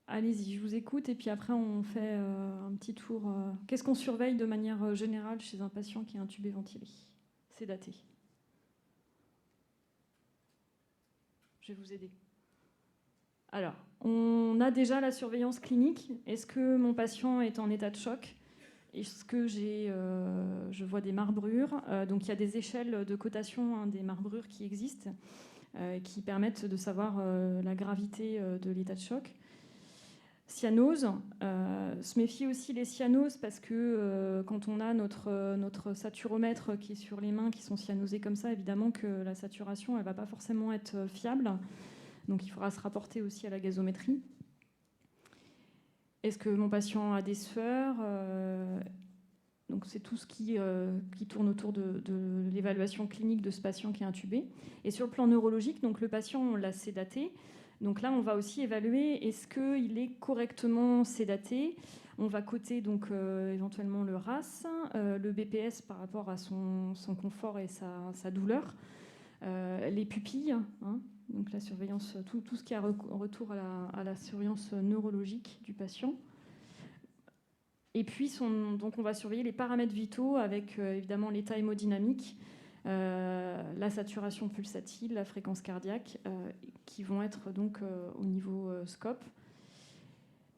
Allez-y, je vous écoute. Et puis après, on fait un petit tour. Qu'est-ce qu'on surveille de manière générale chez un patient qui est intubé ventilé, sédaté? Je vais vous aider. Alors, on a déjà la surveillance clinique. Est-ce que mon patient est en état de choc? Est-ce que je vois des marbrures? Donc, il y a des échelles de cotation des marbrures qui existent, qui permettent de savoir la gravité de l'état de choc. Cyanose, se méfier aussi des cyanoses parce que quand on a notre saturomètre qui est sur les mains qui sont cyanosés comme ça, évidemment que la saturation, elle ne va pas forcément être fiable. Donc il faudra se rapporter aussi à la gazométrie. Est-ce que mon patient a des sueurs? Donc c'est tout ce qui tourne autour de l'évaluation clinique de ce patient qui est intubé. Et sur le plan neurologique, donc le patient, on l'a sédaté. Donc là, on va aussi évaluer est-ce qu'il est correctement sédaté. On va coter donc éventuellement le RAS, le BPS par rapport à son confort et sa douleur, les pupilles, donc la surveillance, tout ce qui a retour à la surveillance neurologique du patient. Et puis, donc on va surveiller les paramètres vitaux avec évidemment l'état hémodynamique, la saturation pulsatile, la fréquence cardiaque, qui vont être donc au niveau scope.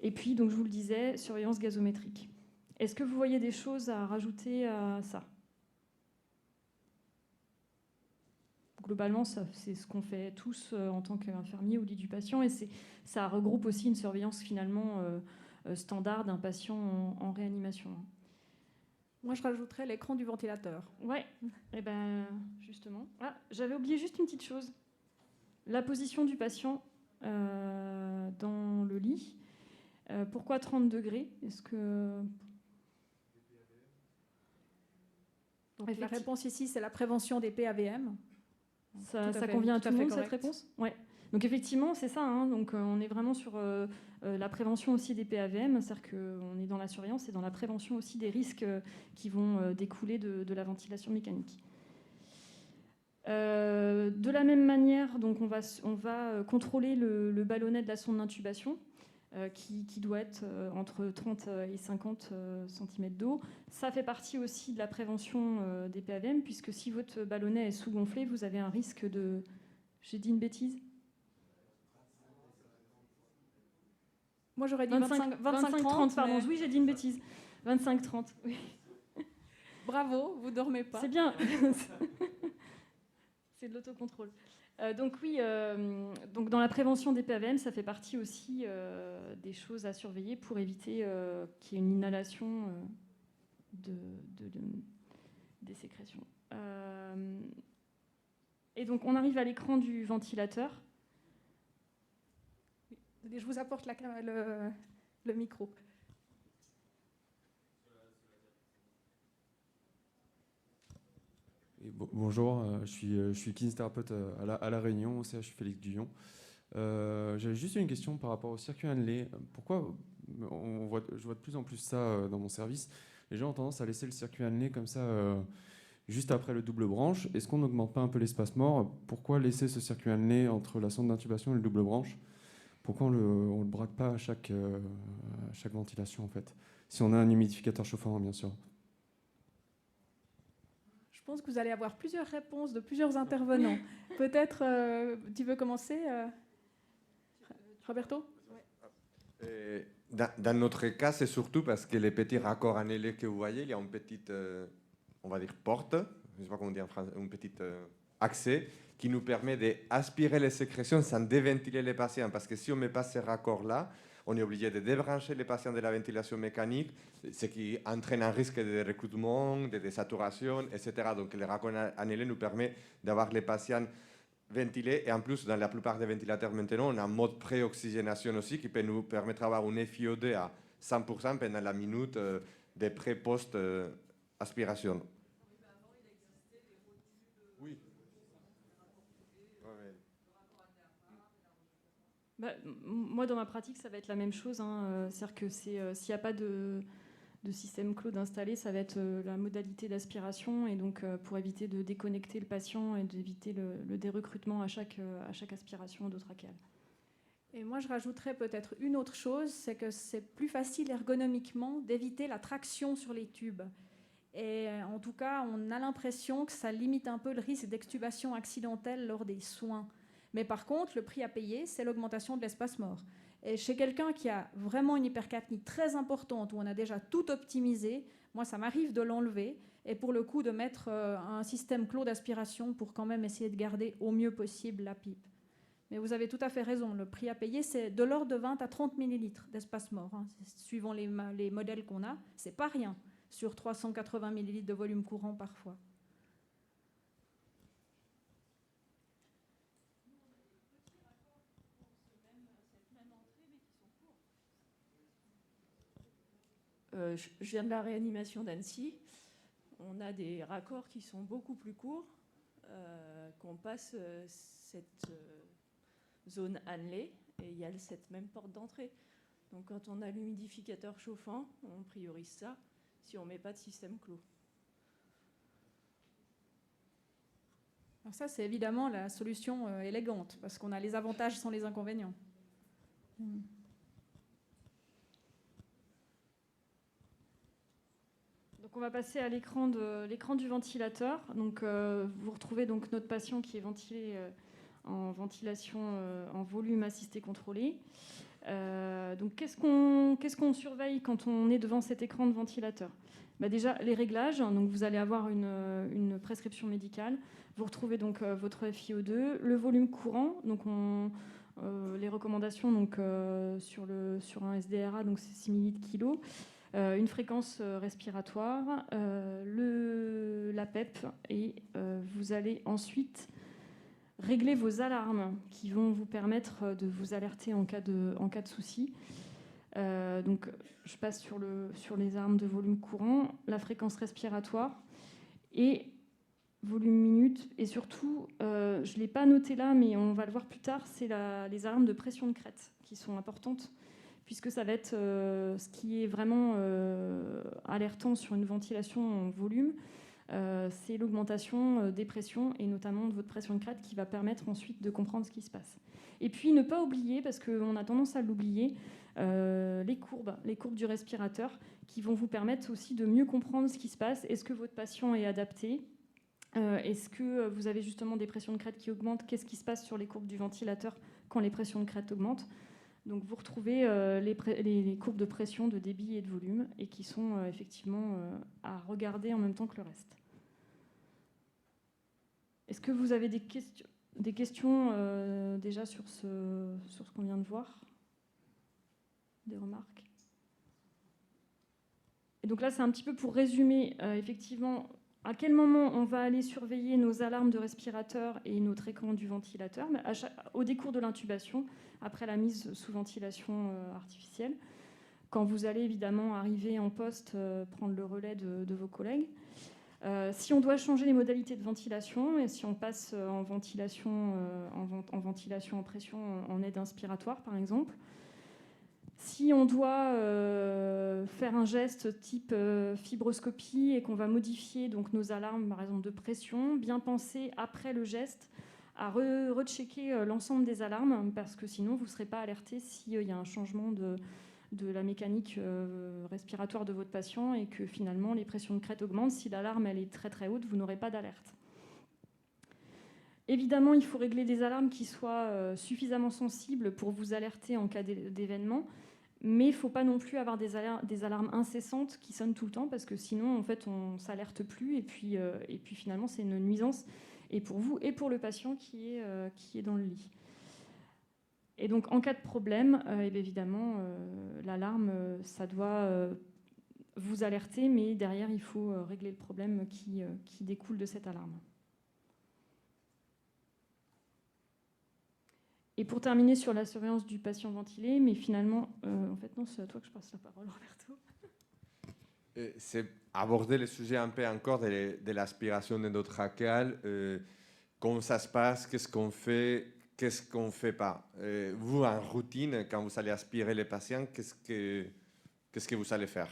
Et puis, donc, je vous le disais, surveillance gazométrique. Est-ce que vous voyez des choses à rajouter à ça? Globalement, c'est ce qu'on fait tous en tant qu'infirmier au lit du patient, et ça regroupe aussi une surveillance finalement standard d'un patient en réanimation. Moi, je rajouterais l'écran du ventilateur. Ouais, et ben justement. Ah, j'avais oublié juste une petite chose. La position du patient dans le lit. Pourquoi 30 degrés? Est-ce que Donc la réponse ici, c'est la prévention des PAVM. Ça convient à tout le monde, cette réponse ? Ouais. Donc effectivement, c'est ça. Hein. Donc on est vraiment sur la prévention aussi des PAVM, c'est-à-dire qu'on est dans la surveillance et dans la prévention aussi des risques qui vont découler de la ventilation mécanique. De la même manière, donc on va contrôler le ballonnet de la sonde d'intubation qui doit être entre 30 et 50 cm d'eau. Ça fait partie aussi de la prévention des PAVM, puisque si votre ballonnet est sous-gonflé, vous avez un risque de... J'ai dit une bêtise ? Moi, j'aurais dit 25-30, pardon. Oui, j'ai dit une bêtise. 25-30, oui. Bravo, vous dormez pas. C'est bien. C'est de l'autocontrôle. Donc oui, donc dans la prévention des PAVM, ça fait partie aussi des choses à surveiller pour éviter qu'il y ait une inhalation des sécrétions. Et donc on arrive à l'écran du ventilateur. Je vous apporte le micro. Bonjour, je suis kinésithérapeute à la Réunion, au CHU Félix Duyon. J'avais juste une question par rapport au circuit Hanley. Pourquoi je vois de plus en plus ça dans mon service. Les gens ont tendance à laisser le circuit Hanley comme ça juste après le double branche. Est-ce qu'on n'augmente pas un peu l'espace mort ? Pourquoi laisser ce circuit Hanley entre la sonde d'intubation et le double branche ? Pourquoi on ne le braque pas à chaque ventilation en fait ? Si on a un humidificateur chauffant, bien sûr. Je pense que vous allez avoir plusieurs réponses de plusieurs intervenants. Peut-être, tu veux commencer, Roberto ? Dans notre cas, c'est surtout parce que les petits raccords annelés que vous voyez, il y a une petite, on va dire, porte, je ne sais pas comment on dit en français, une petite accès qui nous permet d'aspirer les sécrétions sans déventiler les patients. Parce que si on ne met pas ces raccords-là, on est obligé de débrancher les patients de la ventilation mécanique, ce qui entraîne un risque de recrutement, de désaturation, etc. Donc les raccords annelés nous permettent d'avoir les patients ventilés. Et en plus, dans la plupart des ventilateurs maintenant, on a un mode pré-oxygénation aussi qui peut nous permettre d'avoir une FiO2 à 100% pendant la minute de pré-post-aspiration. Oui. Bah, moi, dans ma pratique, ça va être la même chose. Hein. C'est-à-dire que s'il n'y a pas de système Claude installé, ça va être la modalité d'aspiration. Et donc, pour éviter de déconnecter le patient et d'éviter le dérecrutement à chaque aspiration endotrachéale. Et moi, je rajouterais peut-être une autre chose, c'est que c'est plus facile ergonomiquement d'éviter la traction sur les tubes. Et en tout cas, on a l'impression que ça limite un peu le risque d'extubation accidentelle lors des soins. Mais par contre, le prix à payer, c'est l'augmentation de l'espace mort. Et chez quelqu'un qui a vraiment une hypercapnie très importante, où on a déjà tout optimisé, moi, ça m'arrive de l'enlever et pour le coup de mettre un système clos d'aspiration pour quand même essayer de garder au mieux possible la pipe. Mais vous avez tout à fait raison, le prix à payer, c'est de l'ordre de 20 à 30 millilitres d'espace mort. Hein. Suivant les modèles qu'on a, c'est pas rien sur 380 millilitres de volume courant parfois. Je viens de la réanimation d'Annecy. On a des raccords qui sont beaucoup plus courts, qu'on passe cette zone Hanley et il y a cette même porte d'entrée. Donc quand on a l'humidificateur chauffant, on priorise ça si on ne met pas de système clos. Alors ça, c'est évidemment la solution élégante, parce qu'on a les avantages sans les inconvénients. Donc on va passer à l'écran du ventilateur. Donc vous retrouvez donc notre patient qui est ventilé en ventilation en volume assisté contrôlé. Donc qu'est-ce qu'on surveille quand on est devant cet écran de ventilateur ? Bah déjà les réglages. Donc vous allez avoir une prescription médicale. Vous retrouvez donc votre FiO2, le volume courant. Donc les recommandations donc sur un SDRA, donc c'est 6 ml/kg. Une fréquence respiratoire, la PEP, et vous allez ensuite régler vos alarmes qui vont vous permettre de vous alerter en cas de souci. Donc, je passe sur les alarmes de volume courant, la fréquence respiratoire et volume minute. Et surtout, je ne l'ai pas noté là, mais on va le voir plus tard, c'est les alarmes de pression de crête qui sont importantes, puisque ça va être ce qui est vraiment alertant sur une ventilation en volume. C'est l'augmentation des pressions et notamment de votre pression de crête qui va permettre ensuite de comprendre ce qui se passe. Et puis ne pas oublier, parce qu'on a tendance à l'oublier, les courbes du respirateur qui vont vous permettre aussi de mieux comprendre ce qui se passe. Est-ce que votre patient est adapté ? Est-ce que vous avez justement des pressions de crête qui augmentent ? Qu'est-ce qui se passe sur les courbes du ventilateur quand les pressions de crête augmentent ? Donc vous retrouvez les courbes de pression, de débit et de volume, et qui sont effectivement à regarder en même temps que le reste. Est-ce que vous avez des questions déjà sur ce qu'on vient de voir ? Des remarques ? Et donc là, c'est un petit peu pour résumer, effectivement, à quel moment on va aller surveiller nos alarmes de respirateur et notre écran du ventilateur, au décours de l'intubation, après la mise sous ventilation artificielle, quand vous allez évidemment arriver en poste, prendre le relais de vos collègues. Si on doit changer les modalités de ventilation, et si on passe en ventilation en pression en aide inspiratoire, par exemple, si on doit faire un geste type fibroscopie et qu'on va modifier donc, nos alarmes, par exemple, de pression, bien penser après le geste à rechecker l'ensemble des alarmes, parce que sinon, vous ne serez pas alerté s'il y a un changement de la mécanique respiratoire de votre patient et que finalement, les pressions de crête augmentent. Si l'alarme elle est très très haute, vous n'aurez pas d'alerte. Évidemment, il faut régler des alarmes qui soient suffisamment sensibles pour vous alerter en cas d'événement, mais il ne faut pas non plus avoir des alarmes incessantes qui sonnent tout le temps, parce que sinon, en fait, on ne s'alerte plus, et puis finalement, c'est une nuisance, et pour vous et pour le patient qui est dans le lit. Et donc, en cas de problème, évidemment, l'alarme, ça doit vous alerter, mais derrière, il faut régler le problème qui découle de cette alarme. Et pour terminer sur la surveillance du patient ventilé, mais finalement, en fait, non, c'est à toi que je passe la parole, Roberto. C'est aborder le sujet un peu encore de l'aspiration endotrachéale. Comment ça se passe, qu'est-ce qu'on fait ne fait pas. Vous, en routine, quand vous allez aspirer les patients, qu'est-ce que vous allez faire?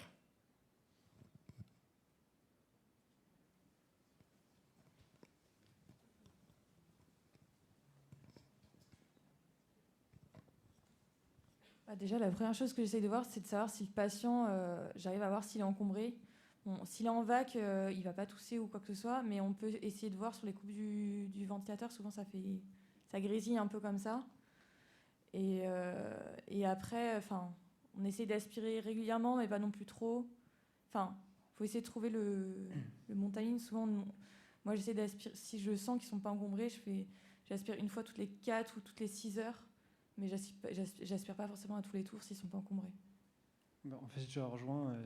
Déjà, la première chose que j'essaie de voir, c'est de savoir si le patient, j'arrive à voir s'il est encombré. Bon, s'il est en vac, il ne va pas tousser ou quoi que ce soit, mais on peut essayer de voir sur les coupes du ventilateur. Souvent, ça grésille un peu comme ça. Et après, on essaie d'aspirer régulièrement, mais pas non plus trop. Il faut essayer de trouver le bon timing. Souvent, moi, j'essaie d'aspirer. Si je sens qu'ils ne sont pas encombrés, j'aspire une fois toutes les 4 ou toutes les 6 heures. Mais j'aspire pas forcément à tous les tours s'ils ne sont pas encombrés. En fait, je rejoins.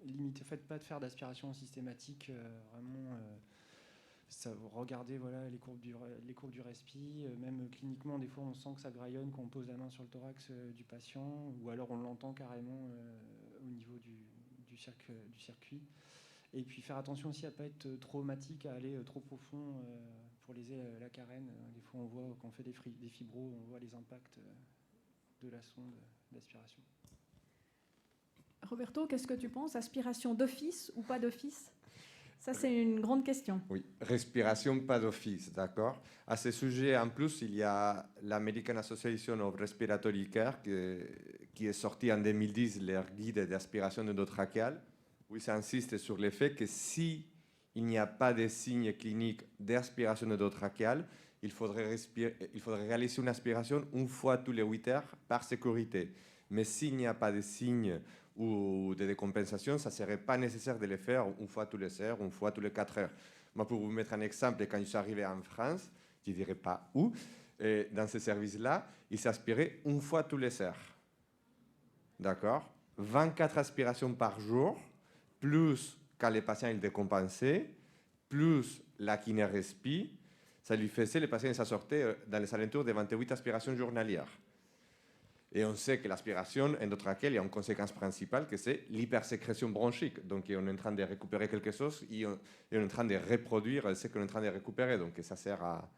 Limite, faites pas de faire d'aspiration systématique. Vraiment, regardez les courbes du respi. Même cliniquement, des fois, on sent que ça graillonne quand on pose la main sur le thorax du patient, ou alors on l'entend carrément au niveau du circuit. Et puis faire attention aussi à ne pas être traumatique, à aller trop profond pour léser la carène. Des fois, on voit quand on fait des fibros, on voit les impacts de la sonde d'aspiration. Roberto, qu'est-ce que tu penses? Aspiration d'office ou pas d'office? Ça, c'est une grande question. Oui, respiration pas d'office, d'accord. À ce sujet, en plus, il y a l'American Association of Respiratory Care qui est sortie en 2010, leur guide d'aspiration endotrachéale, où ça insiste sur le fait que si il n'y a pas de signes cliniques d'aspiration endotrachéale, il faudrait réaliser une aspiration une fois tous les 8 heures par sécurité. Mais s'il n'y a pas de signes ou de décompensation, ça ne serait pas nécessaire de le faire une fois tous les heures, une fois tous les 4 heures. Moi, pour vous mettre un exemple, quand je suis arrivé en France, je ne dirais pas où, dans ce service-là, il s'aspirait une fois tous les heures. D'accord? 24 aspirations par jour, plus quand les patients ils décompensaient, plus la kiné respi, ça lui faisait, les patients ça sortait dans les alentours de 28 aspirations journalières. Et on sait que l'aspiration endotraqueale, il y a une conséquence principale, que c'est l'hypersécrétion bronchique. Donc on est en train de récupérer quelque chose et on est en train de reproduire ce qu'on est en train de récupérer. Donc ça sert à...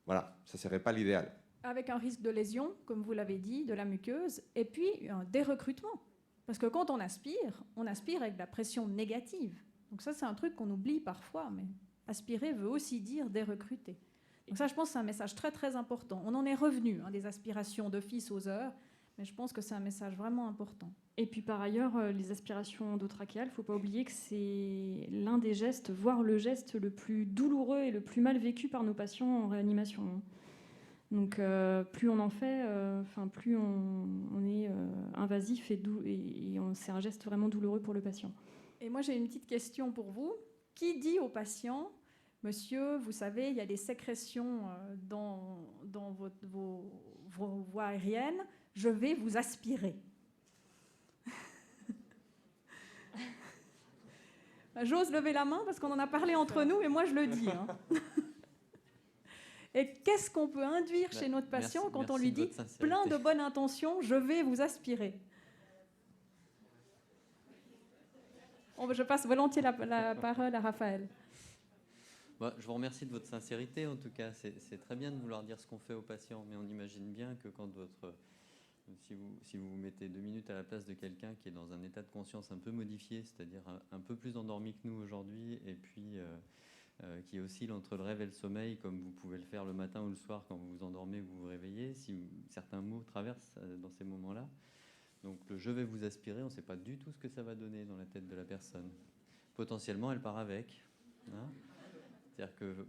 Voilà, ça ne serait pas l'idéal. Avec un risque de lésion, comme vous l'avez dit, de la muqueuse, et puis des recrutements. Parce que quand on aspire avec de la pression négative. Donc ça, c'est un truc qu'on oublie parfois, mais aspirer veut aussi dire dérecruter. Donc ça, je pense que c'est un message très, très important. On en est revenu, des aspirations d'office aux heures, mais je pense que c'est un message vraiment important. Et puis par ailleurs, les aspirations endotrachéales, il ne faut pas oublier que c'est l'un des gestes, voire le geste le plus douloureux et le plus mal vécu par nos patients en réanimation. Donc plus on en fait, plus on est invasif et c'est un geste vraiment douloureux pour le patient. Et moi, j'ai une petite question pour vous. Qui dit au patient, monsieur, vous savez, il y a des sécrétions dans vos voies aériennes, je vais vous aspirer. J'ose lever la main parce qu'on en a parlé entre nous et moi je le dis. Et qu'est-ce qu'on peut induire chez notre patient quand on lui dit plein de bonnes intentions, je vais vous aspirer? Je passe volontiers la parole à Raphaël. Je vous remercie de votre sincérité, en tout cas. C'est très bien de vouloir dire ce qu'on fait aux patients, mais on imagine bien que quand si vous mettez 2 minutes à la place de quelqu'un qui est dans un état de conscience un peu modifié, c'est-à-dire un peu plus endormi que nous aujourd'hui, et puis qui oscille entre le rêve et le sommeil, comme vous pouvez le faire le matin ou le soir quand vous vous endormez ou vous vous réveillez, si certains mots traversent dans ces moments-là. Donc le « je vais vous aspirer », on ne sait pas du tout ce que ça va donner dans la tête de la personne. Potentiellement, elle part avec. C'est-à-dire que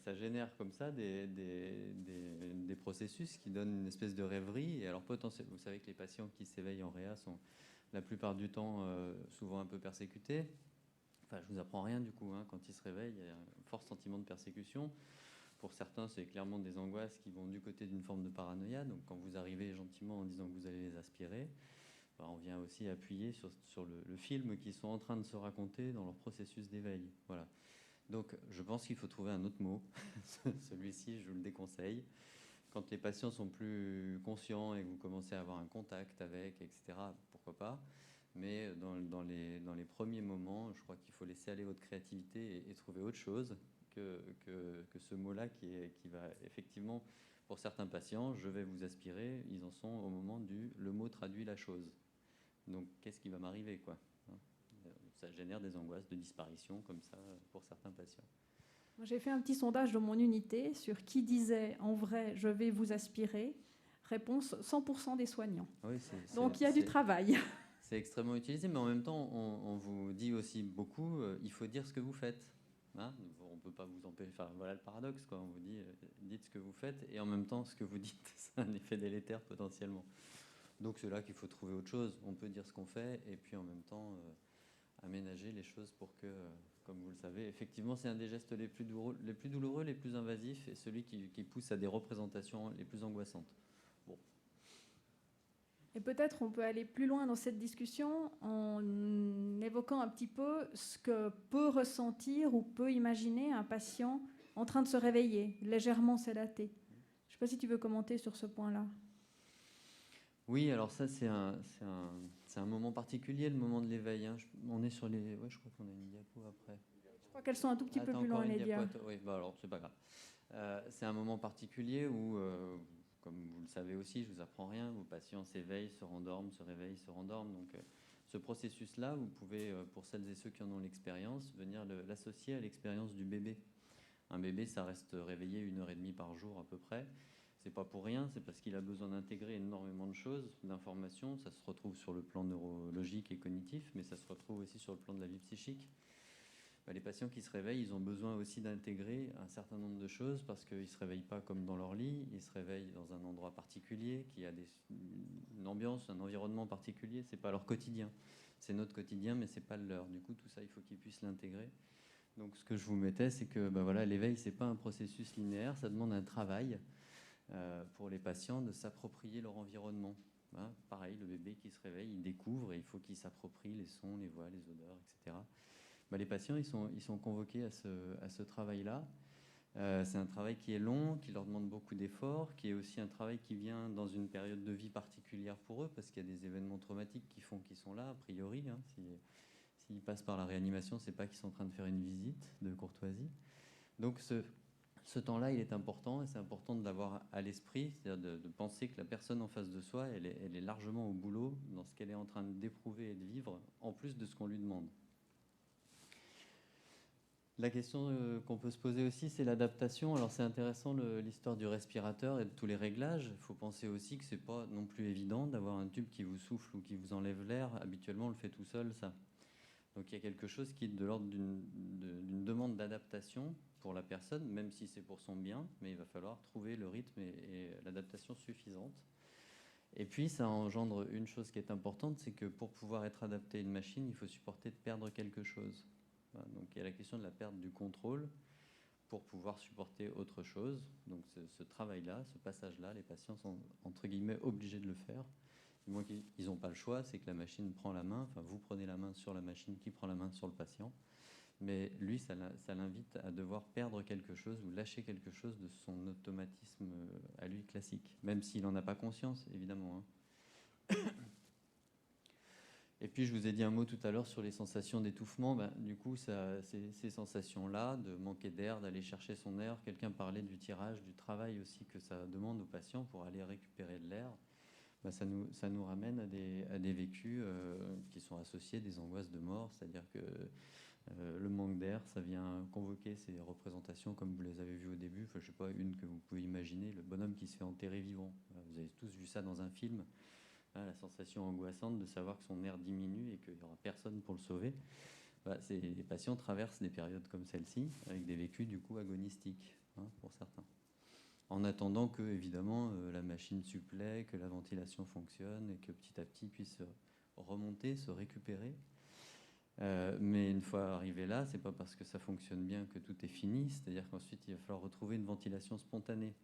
ça génère comme ça des processus qui donnent une espèce de rêverie. Et alors potentiellement, vous savez que les patients qui s'éveillent en réa sont la plupart du temps souvent un peu persécutés. Enfin, je ne vous apprends rien du coup. Quand ils se réveillent, il y a un fort sentiment de persécution. Pour certains, c'est clairement des angoisses qui vont du côté d'une forme de paranoïa. Donc quand vous arrivez gentiment en disant que vous allez les aspirer, on vient aussi appuyer sur le film qu'ils sont en train de se raconter dans leur processus d'éveil. Voilà. Donc je pense qu'il faut trouver un autre mot. Celui-ci, je vous le déconseille. Quand les patients sont plus conscients et que vous commencez à avoir un contact avec, etc., pourquoi pas. Mais dans les premiers moments, je crois qu'il faut laisser aller votre créativité et trouver autre chose que ce mot-là qui va effectivement, pour certains patients, je vais vous aspirer, ils en sont au moment du le mot traduit la chose. Donc qu'est-ce qui va m'arriver, quoi? Ça génère des angoisses de disparition comme ça pour certains patients. J'ai fait un petit sondage dans mon unité sur qui disait en vrai je vais vous aspirer. Réponse 100% des soignants. Oui, donc il y a du travail. C'est extrêmement utilisé, mais en même temps on vous dit aussi beaucoup il faut dire ce que vous faites. On ne peut pas vous empêcher. Enfin, voilà le paradoxe, quoi. On vous dit dites ce que vous faites et en même temps ce que vous dites, c'est un effet délétère potentiellement. Donc c'est là qu'il faut trouver autre chose. On peut dire ce qu'on fait et puis en même temps aménager les choses pour que, comme vous le savez, effectivement c'est un des gestes les plus douloureux, les plus invasifs et celui qui pousse à des représentations les plus angoissantes. Bon. Et peut-être on peut aller plus loin dans cette discussion en évoquant un petit peu ce que peut ressentir ou peut imaginer un patient en train de se réveiller, légèrement sédaté. Je ne sais pas si tu veux commenter sur ce point-là. Oui, alors ça c'est un moment particulier, le moment de l'éveil. On est sur les... Ouais, je crois qu'on a une diapo après. Je crois qu'elles sont un tout petit peu plus loin, les diapos. Oui, alors c'est pas grave. C'est un moment particulier où, comme vous le savez aussi, je vous apprends rien, vos patients s'éveillent, se rendorment, se réveillent, se rendorment. Donc ce processus-là, vous pouvez, pour celles et ceux qui en ont l'expérience, venir l'associer à l'expérience du bébé. Un bébé, ça reste réveillé 1h30 par jour à peu près. C'est pas pour rien, c'est parce qu'il a besoin d'intégrer énormément de choses, d'informations. Ça se retrouve sur le plan neurologique et cognitif, mais ça se retrouve aussi sur le plan de la vie psychique. Les patients qui se réveillent, ils ont besoin aussi d'intégrer un certain nombre de choses parce qu'ils ne se réveillent pas comme dans leur lit, ils se réveillent dans un endroit particulier, qui a une ambiance, un environnement particulier. C'est pas leur quotidien. C'est notre quotidien, mais c'est pas le leur. Du coup, tout ça, il faut qu'ils puissent l'intégrer. Donc, ce que je vous mettais, c'est que l'éveil, c'est pas un processus linéaire, ça demande un travail. Pour les patients de s'approprier leur environnement. Pareil, le bébé qui se réveille, il découvre et il faut qu'il s'approprie les sons, les voix, les odeurs, etc. Les patients, ils sont convoqués à ce travail-là. C'est un travail qui est long, qui leur demande beaucoup d'efforts, qui est aussi un travail qui vient dans une période de vie particulière pour eux, parce qu'il y a des événements traumatiques qui font qu'ils sont là, a priori. Hein. S'ils passent par la réanimation, c'est pas qu'ils sont en train de faire une visite de courtoisie. Donc ce temps-là, il est important, et c'est important de l'avoir à l'esprit, c'est-à-dire de penser que la personne en face de soi, elle est largement au boulot dans ce qu'elle est en train d'éprouver et de vivre, en plus de ce qu'on lui demande. La question qu'on peut se poser aussi, c'est l'adaptation. Alors c'est intéressant l'histoire du respirateur et de tous les réglages. Il faut penser aussi que c'est pas non plus évident d'avoir un tube qui vous souffle ou qui vous enlève l'air. Habituellement, on le fait tout seul, ça. Donc il y a quelque chose qui est de l'ordre d'une demande d'adaptation pour la personne, même si c'est pour son bien, mais il va falloir trouver le rythme et l'adaptation suffisante. Et puis ça engendre une chose qui est importante, c'est que pour pouvoir être adapté à une machine, il faut supporter de perdre quelque chose. Voilà, donc il y a la question de la perte du contrôle pour pouvoir supporter autre chose. Donc ce travail-là, ce passage-là, les patients sont entre guillemets obligés de le faire. Du moins qu'ils n'ont pas le choix, c'est que la machine prend la main, enfin vous prenez la main sur la machine qui prend la main sur le patient. Mais lui, ça l'invite à devoir perdre quelque chose ou lâcher quelque chose de son automatisme à lui classique, même s'il n'en a pas conscience, évidemment. Hein. Et puis, je vous ai dit un mot tout à l'heure sur les sensations d'étouffement. Du coup, ces sensations-là, de manquer d'air, d'aller chercher son air, quelqu'un parlait du tirage, du travail aussi que ça demande aux patients pour aller récupérer de l'air. Ça nous ramène à des vécus qui sont associés des angoisses de mort, c'est-à-dire que le manque d'air, ça vient convoquer ces représentations comme vous les avez vues au début. Enfin, je ne sais pas, une que vous pouvez imaginer, le bonhomme qui se fait enterrer vivant. Vous avez tous vu ça dans un film. La sensation angoissante de savoir que son air diminue et qu'il n'y aura personne pour le sauver. Les patients traversent des périodes comme celle-ci, avec des vécus du coup agonistiques, pour certains. En attendant que, évidemment, la machine supplée, que la ventilation fonctionne et que petit à petit puisse remonter, se récupérer. Mais une fois arrivé là, c'est pas parce que ça fonctionne bien que tout est fini, c'est-à-dire qu'ensuite il va falloir retrouver une ventilation spontanée.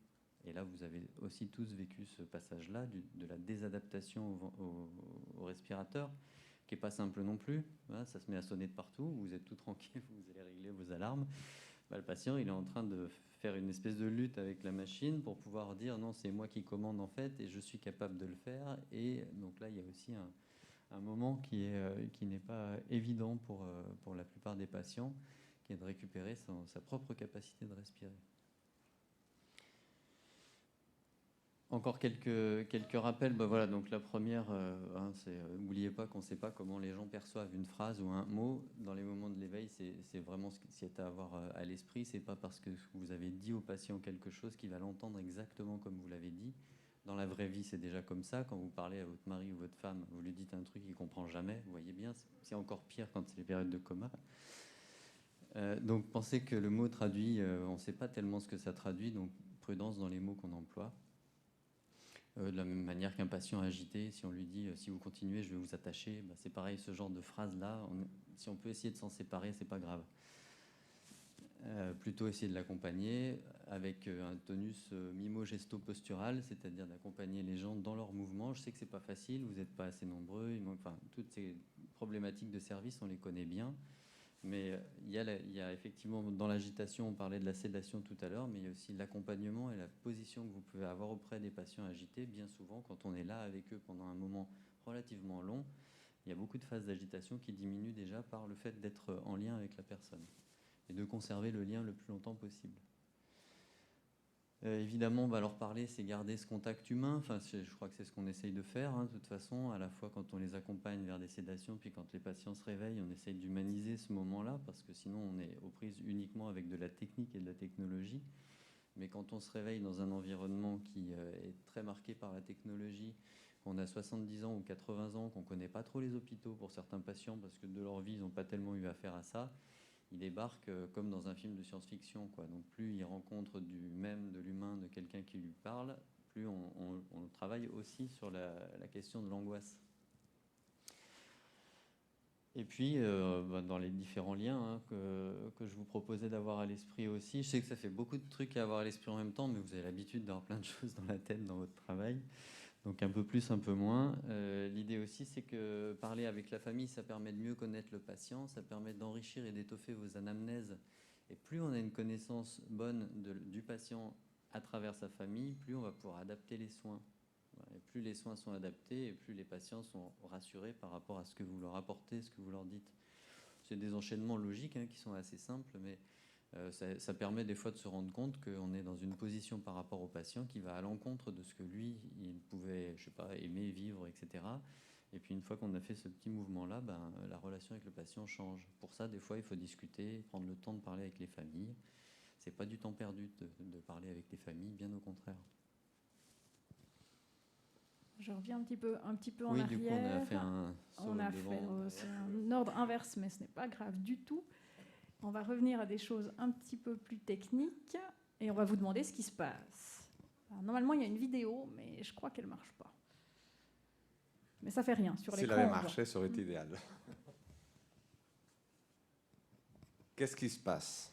Et là, vous avez aussi tous vécu ce passage-là de la désadaptation au respirateur, qui n'est pas simple non plus. Voilà, ça se met à sonner de partout, vous êtes tout tranquille, vous allez régler vos alarmes. Le patient, il est en train de faire une espèce de lutte avec la machine pour pouvoir dire non, c'est moi qui commande en fait, et je suis capable de le faire. Et donc là, il y a aussi un moment qui n'est pas évident pour la plupart des patients, qui est de récupérer sa propre capacité de respirer. Encore quelques rappels. Voilà, donc la première, c'est n'oubliez pas qu'on ne sait pas comment les gens perçoivent une phrase ou un mot. Dans les moments de l'éveil, c'est vraiment ce qui est à avoir à l'esprit. C'est pas parce que vous avez dit au patient quelque chose qu'il va l'entendre exactement comme vous l'avez dit. Dans la vraie vie, c'est déjà comme ça. Quand vous parlez à votre mari ou votre femme, vous lui dites un truc qu'il ne comprend jamais. Vous voyez bien, c'est encore pire quand c'est les périodes de coma. Donc pensez que le mot traduit, on ne sait pas tellement ce que ça traduit, donc prudence dans les mots qu'on emploie. De la même manière qu'un patient agité, si on lui dit si vous continuez, je vais vous attacher, c'est pareil, ce genre de phrase-là, si on peut essayer de s'en séparer, c'est pas grave. Plutôt essayer de l'accompagner avec un tonus mimo-gesto-postural, c'est-à-dire d'accompagner les gens dans leurs mouvements. Je sais que c'est pas facile, vous n'êtes pas assez nombreux, toutes ces problématiques de service, on les connaît bien. Mais il y a effectivement, dans l'agitation, on parlait de la sédation tout à l'heure, mais il y a aussi l'accompagnement et la position que vous pouvez avoir auprès des patients agités. Bien souvent, quand on est là avec eux pendant un moment relativement long, il y a beaucoup de phases d'agitation qui diminuent déjà par le fait d'être en lien avec la personne et de conserver le lien le plus longtemps possible. Évidemment, leur parler, c'est garder ce contact humain. Je crois que c'est ce qu'on essaye de faire, de toute façon, à la fois quand on les accompagne vers des sédations, puis quand les patients se réveillent, on essaye d'humaniser ce moment-là, parce que sinon on est aux prises uniquement avec de la technique et de la technologie. Mais quand on se réveille dans un environnement qui est très marqué par la technologie, qu'on a 70 ans ou 80 ans, qu'on ne connaît pas trop les hôpitaux pour certains patients, parce que de leur vie, ils n'ont pas tellement eu affaire à ça, il débarque comme dans un film de science-fiction, quoi. Donc plus il rencontre de l'humain, de quelqu'un qui lui parle, plus on travaille aussi sur la question de l'angoisse. Et puis, dans les différents liens que je vous proposais d'avoir à l'esprit aussi, je sais que ça fait beaucoup de trucs à avoir à l'esprit en même temps, mais vous avez l'habitude d'avoir plein de choses dans la tête dans votre travail. Donc un peu plus, un peu moins. L'idée aussi, c'est que parler avec la famille, ça permet de mieux connaître le patient, ça permet d'enrichir et d'étoffer vos anamnèses Et plus on a une connaissance bonne du patient à travers sa famille, plus on va pouvoir adapter les soins. Et plus les soins sont adaptés, et plus les patients sont rassurés par rapport à ce que vous leur apportez, ce que vous leur dites. C'est des enchaînements logiques qui sont assez simples, mais ça permet des fois de se rendre compte qu'on est dans une position par rapport au patient qui va à l'encontre de ce que lui, il pouvait, je sais pas, aimer, vivre, etc. Et puis une fois qu'on a fait ce petit mouvement-là, la relation avec le patient change. Pour ça, des fois, il faut discuter, prendre le temps de parler avec les familles. C'est pas du temps perdu de parler avec les familles, bien au contraire. Je reviens un petit peu en oui, arrière. Du coup, on a fait un c'est un ordre inverse, mais ce n'est pas grave du tout. On va revenir à des choses un petit peu plus techniques et on va vous demander ce qui se passe. Alors, normalement, il y a une vidéo, mais je crois qu'elle ne marche pas. Mais ça fait rien. Sur l'écran, s'il avait marché, ça aurait été idéal. Qu'est-ce qui se passe?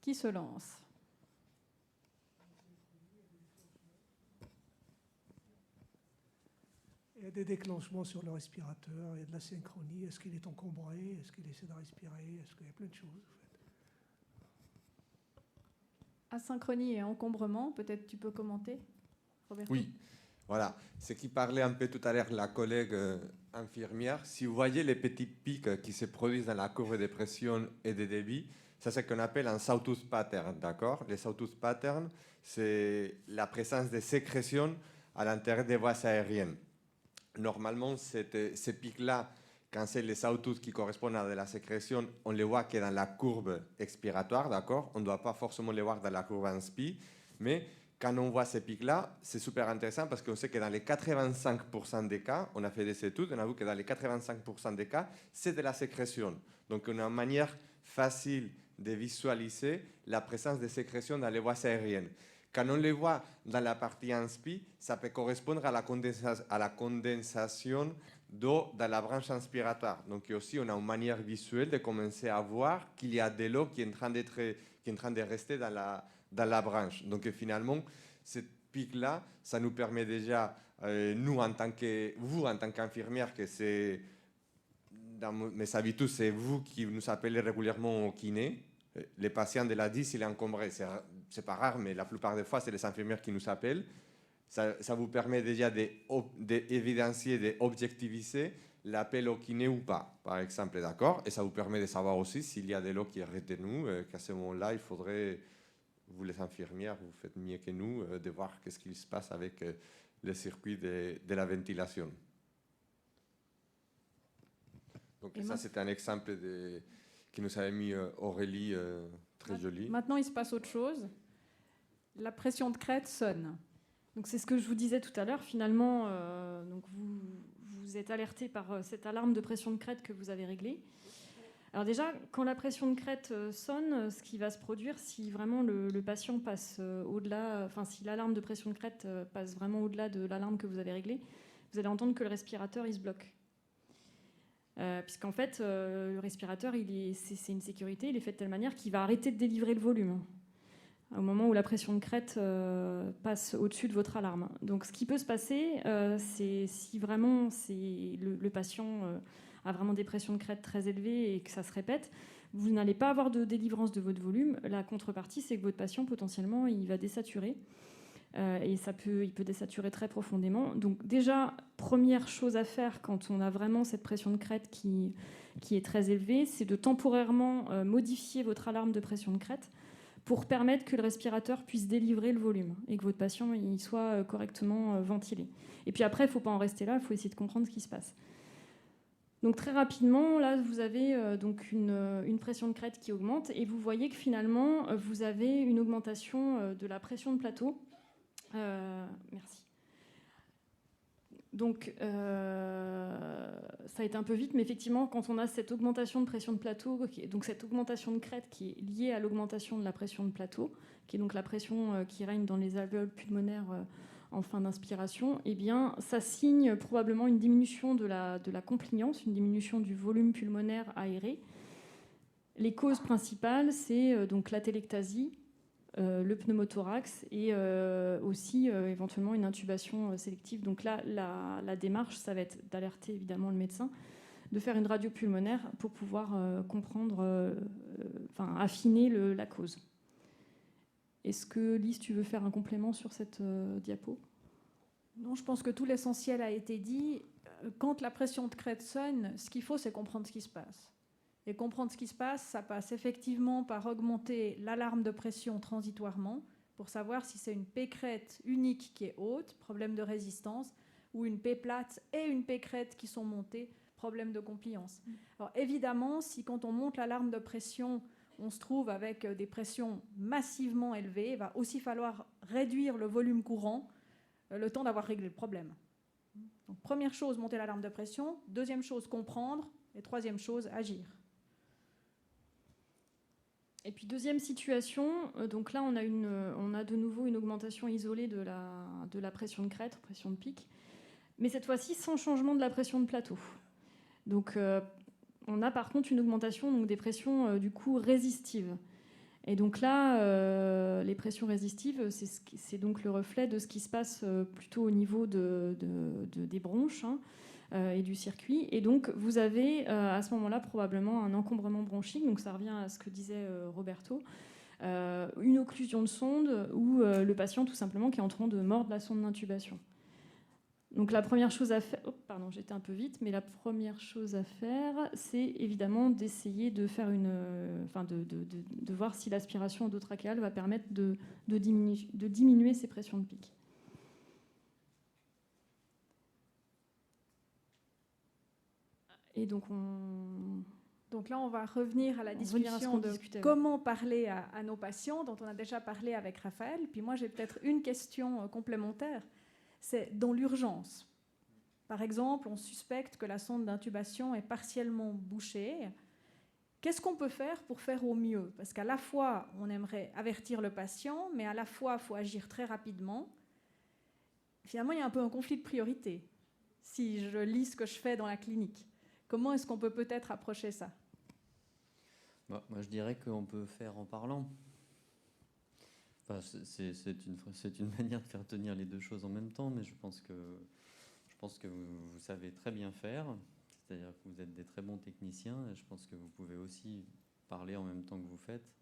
Qui se lance? Il y a des déclenchements sur le respirateur, il y a de la synchronie. Est-ce qu'il est encombré? Est-ce qu'il essaie de respirer? Est-ce qu'il y a plein de choses en fait. Asynchronie et encombrement, peut-être tu peux commenter, Roberto? Oui, voilà. Ce qui parlait un peu tout à l'heure la collègue infirmière, si vous voyez les petits pics qui se produisent dans la courbe de pression et de débit, ça c'est ce qu'on appelle un sawtooth pattern, d'accord? Les sawtooth patterns, c'est la présence de sécrétions à l'intérieur des voies aériennes. Normalement, ces pics-là, quand c'est les sawtooth qui correspondent à de la sécrétion, on les voit que dans la courbe expiratoire, d'accord? On ne doit pas forcément les voir dans la courbe inspi, mais quand on voit ces pics-là, c'est super intéressant parce qu'on sait que dans les 85% des cas, on a fait des études, on a vu que dans les 85% des cas, c'est de la sécrétion. Donc, on a une manière facile de visualiser la présence de sécrétion dans les voies aériennes. Quand on les voit dans la partie inspi, ça peut correspondre à la condensation d'eau dans la branche inspiratoire. Donc aussi, on a une manière visuelle de commencer à voir qu'il y a de l'eau qui est en train de rester dans la branche. Donc finalement, cette pic-là, ça nous permet déjà, vous en tant qu'infirmière, que c'est, dans mes habitudes, c'est vous qui nous appelez régulièrement au kiné. Les patients de la 10, il est encombré. C'est pas rare, mais la plupart des fois, c'est les infirmières qui nous appellent. Ça vous permet déjà d'évidencier, d'objectiviser l'appel au kiné ou pas, par exemple, d'accord? Et ça vous permet de savoir aussi s'il y a de l'eau qui est retenue, qu'à ce moment-là, il faudrait, vous les infirmières, vous faites mieux que nous, de voir qu'est-ce qui se passe avec le circuit de la ventilation. Donc ça, c'est un exemple qui nous avait mis Aurélie, très joli. Maintenant, il se passe autre chose. La pression de crête sonne. Donc c'est ce que je vous disais tout à l'heure. Finalement, donc vous êtes alerté par cette alarme de pression de crête que vous avez réglée. Alors déjà, quand la pression de crête sonne, ce qui va se produire, si vraiment le patient passe au-delà, enfin si l'alarme de pression de crête passe vraiment au-delà de l'alarme que vous avez réglée, vous allez entendre que le respirateur il se bloque. Puisqu'en fait, le respirateur, c'est une sécurité, il est fait de telle manière qu'il va arrêter de délivrer le volume au moment où la pression de crête passe au-dessus de votre alarme. Donc ce qui peut se passer, c'est si vraiment le patient a vraiment des pressions de crête très élevées et que ça se répète, vous n'allez pas avoir de délivrance de votre volume. La contrepartie, c'est que votre patient, potentiellement, il va désaturer. Et il peut désaturer très profondément. Donc déjà, première chose à faire quand on a vraiment cette pression de crête qui est très élevée, c'est de temporairement modifier votre alarme de pression de crête pour permettre que le respirateur puisse délivrer le volume et que votre patient il soit correctement ventilé. Et puis après, il ne faut pas en rester là, il faut essayer de comprendre ce qui se passe. Donc très rapidement, là, vous avez donc une pression de crête qui augmente et vous voyez que finalement, vous avez une augmentation de la pression de plateau. Merci. Donc, ça a été un peu vite, mais effectivement, quand on a cette augmentation de pression de plateau, donc cette augmentation de crête qui est liée à l'augmentation de la pression de plateau, qui est donc la pression qui règne dans les alvéoles pulmonaires en fin d'inspiration, eh bien, ça signe probablement une diminution de la compliance, une diminution du volume pulmonaire aéré. Les causes principales, c'est donc l'atelectasie, le pneumothorax et aussi éventuellement une intubation sélective. Donc là, la démarche, ça va être d'alerter évidemment le médecin, de faire une radio pulmonaire pour pouvoir comprendre, affiner la cause. Est-ce que Lise, tu veux faire un complément sur cette diapo ? Non, je pense que tout l'essentiel a été dit. Quand la pression de crête sonne, ce qu'il faut, c'est comprendre ce qui se passe. Et comprendre ce qui se passe, ça passe effectivement par augmenter l'alarme de pression transitoirement pour savoir si c'est une P-crête unique qui est haute, problème de résistance, ou une P-plate et une P-crête qui sont montées, problème de compliance. Alors évidemment, si quand on monte l'alarme de pression, on se trouve avec des pressions massivement élevées, il va aussi falloir réduire le volume courant le temps d'avoir réglé le problème. Donc, première chose, monter l'alarme de pression. Deuxième chose, comprendre. Et troisième chose, agir. Et puis deuxième situation, donc là on a de nouveau une augmentation isolée de la pression de crête, pression de pic, mais cette fois-ci sans changement de la pression de plateau. Donc on a par contre une augmentation donc, des pressions du coup résistives. Et donc là, les pressions résistives, c'est donc le reflet de ce qui se passe plutôt au niveau des bronches et du circuit. Et donc, vous avez à ce moment-là probablement un encombrement bronchique, donc ça revient à ce que disait Roberto, une occlusion de sonde ou le patient tout simplement qui est en train de mordre la sonde d'intubation. Donc la première chose à faire, j'étais un peu vite, mais la première chose à faire, c'est évidemment d'essayer de faire de voir si l'aspiration endotrachéale va permettre de diminuer ces pressions de pic. Et donc là, on va revenir à la discussion de comment parler à nos patients, dont on a déjà parlé avec Raphaël. Puis moi, j'ai peut-être une question complémentaire. C'est dans l'urgence. Par exemple, on suspecte que la sonde d'intubation est partiellement bouchée. Qu'est-ce qu'on peut faire pour faire au mieux ? Parce qu'à la fois, on aimerait avertir le patient, mais à la fois, il faut agir très rapidement. Finalement, il y a un peu un conflit de priorité, si je lis ce que je fais dans la clinique. Comment est-ce qu'on peut peut-être approcher ça ? Moi, je dirais qu'on peut faire en parlant. Enfin, c'est une manière de faire tenir les deux choses en même temps, mais je pense que vous savez très bien faire, c'est-à-dire que vous êtes des très bons techniciens, et je pense que vous pouvez aussi parler en même temps que vous faites,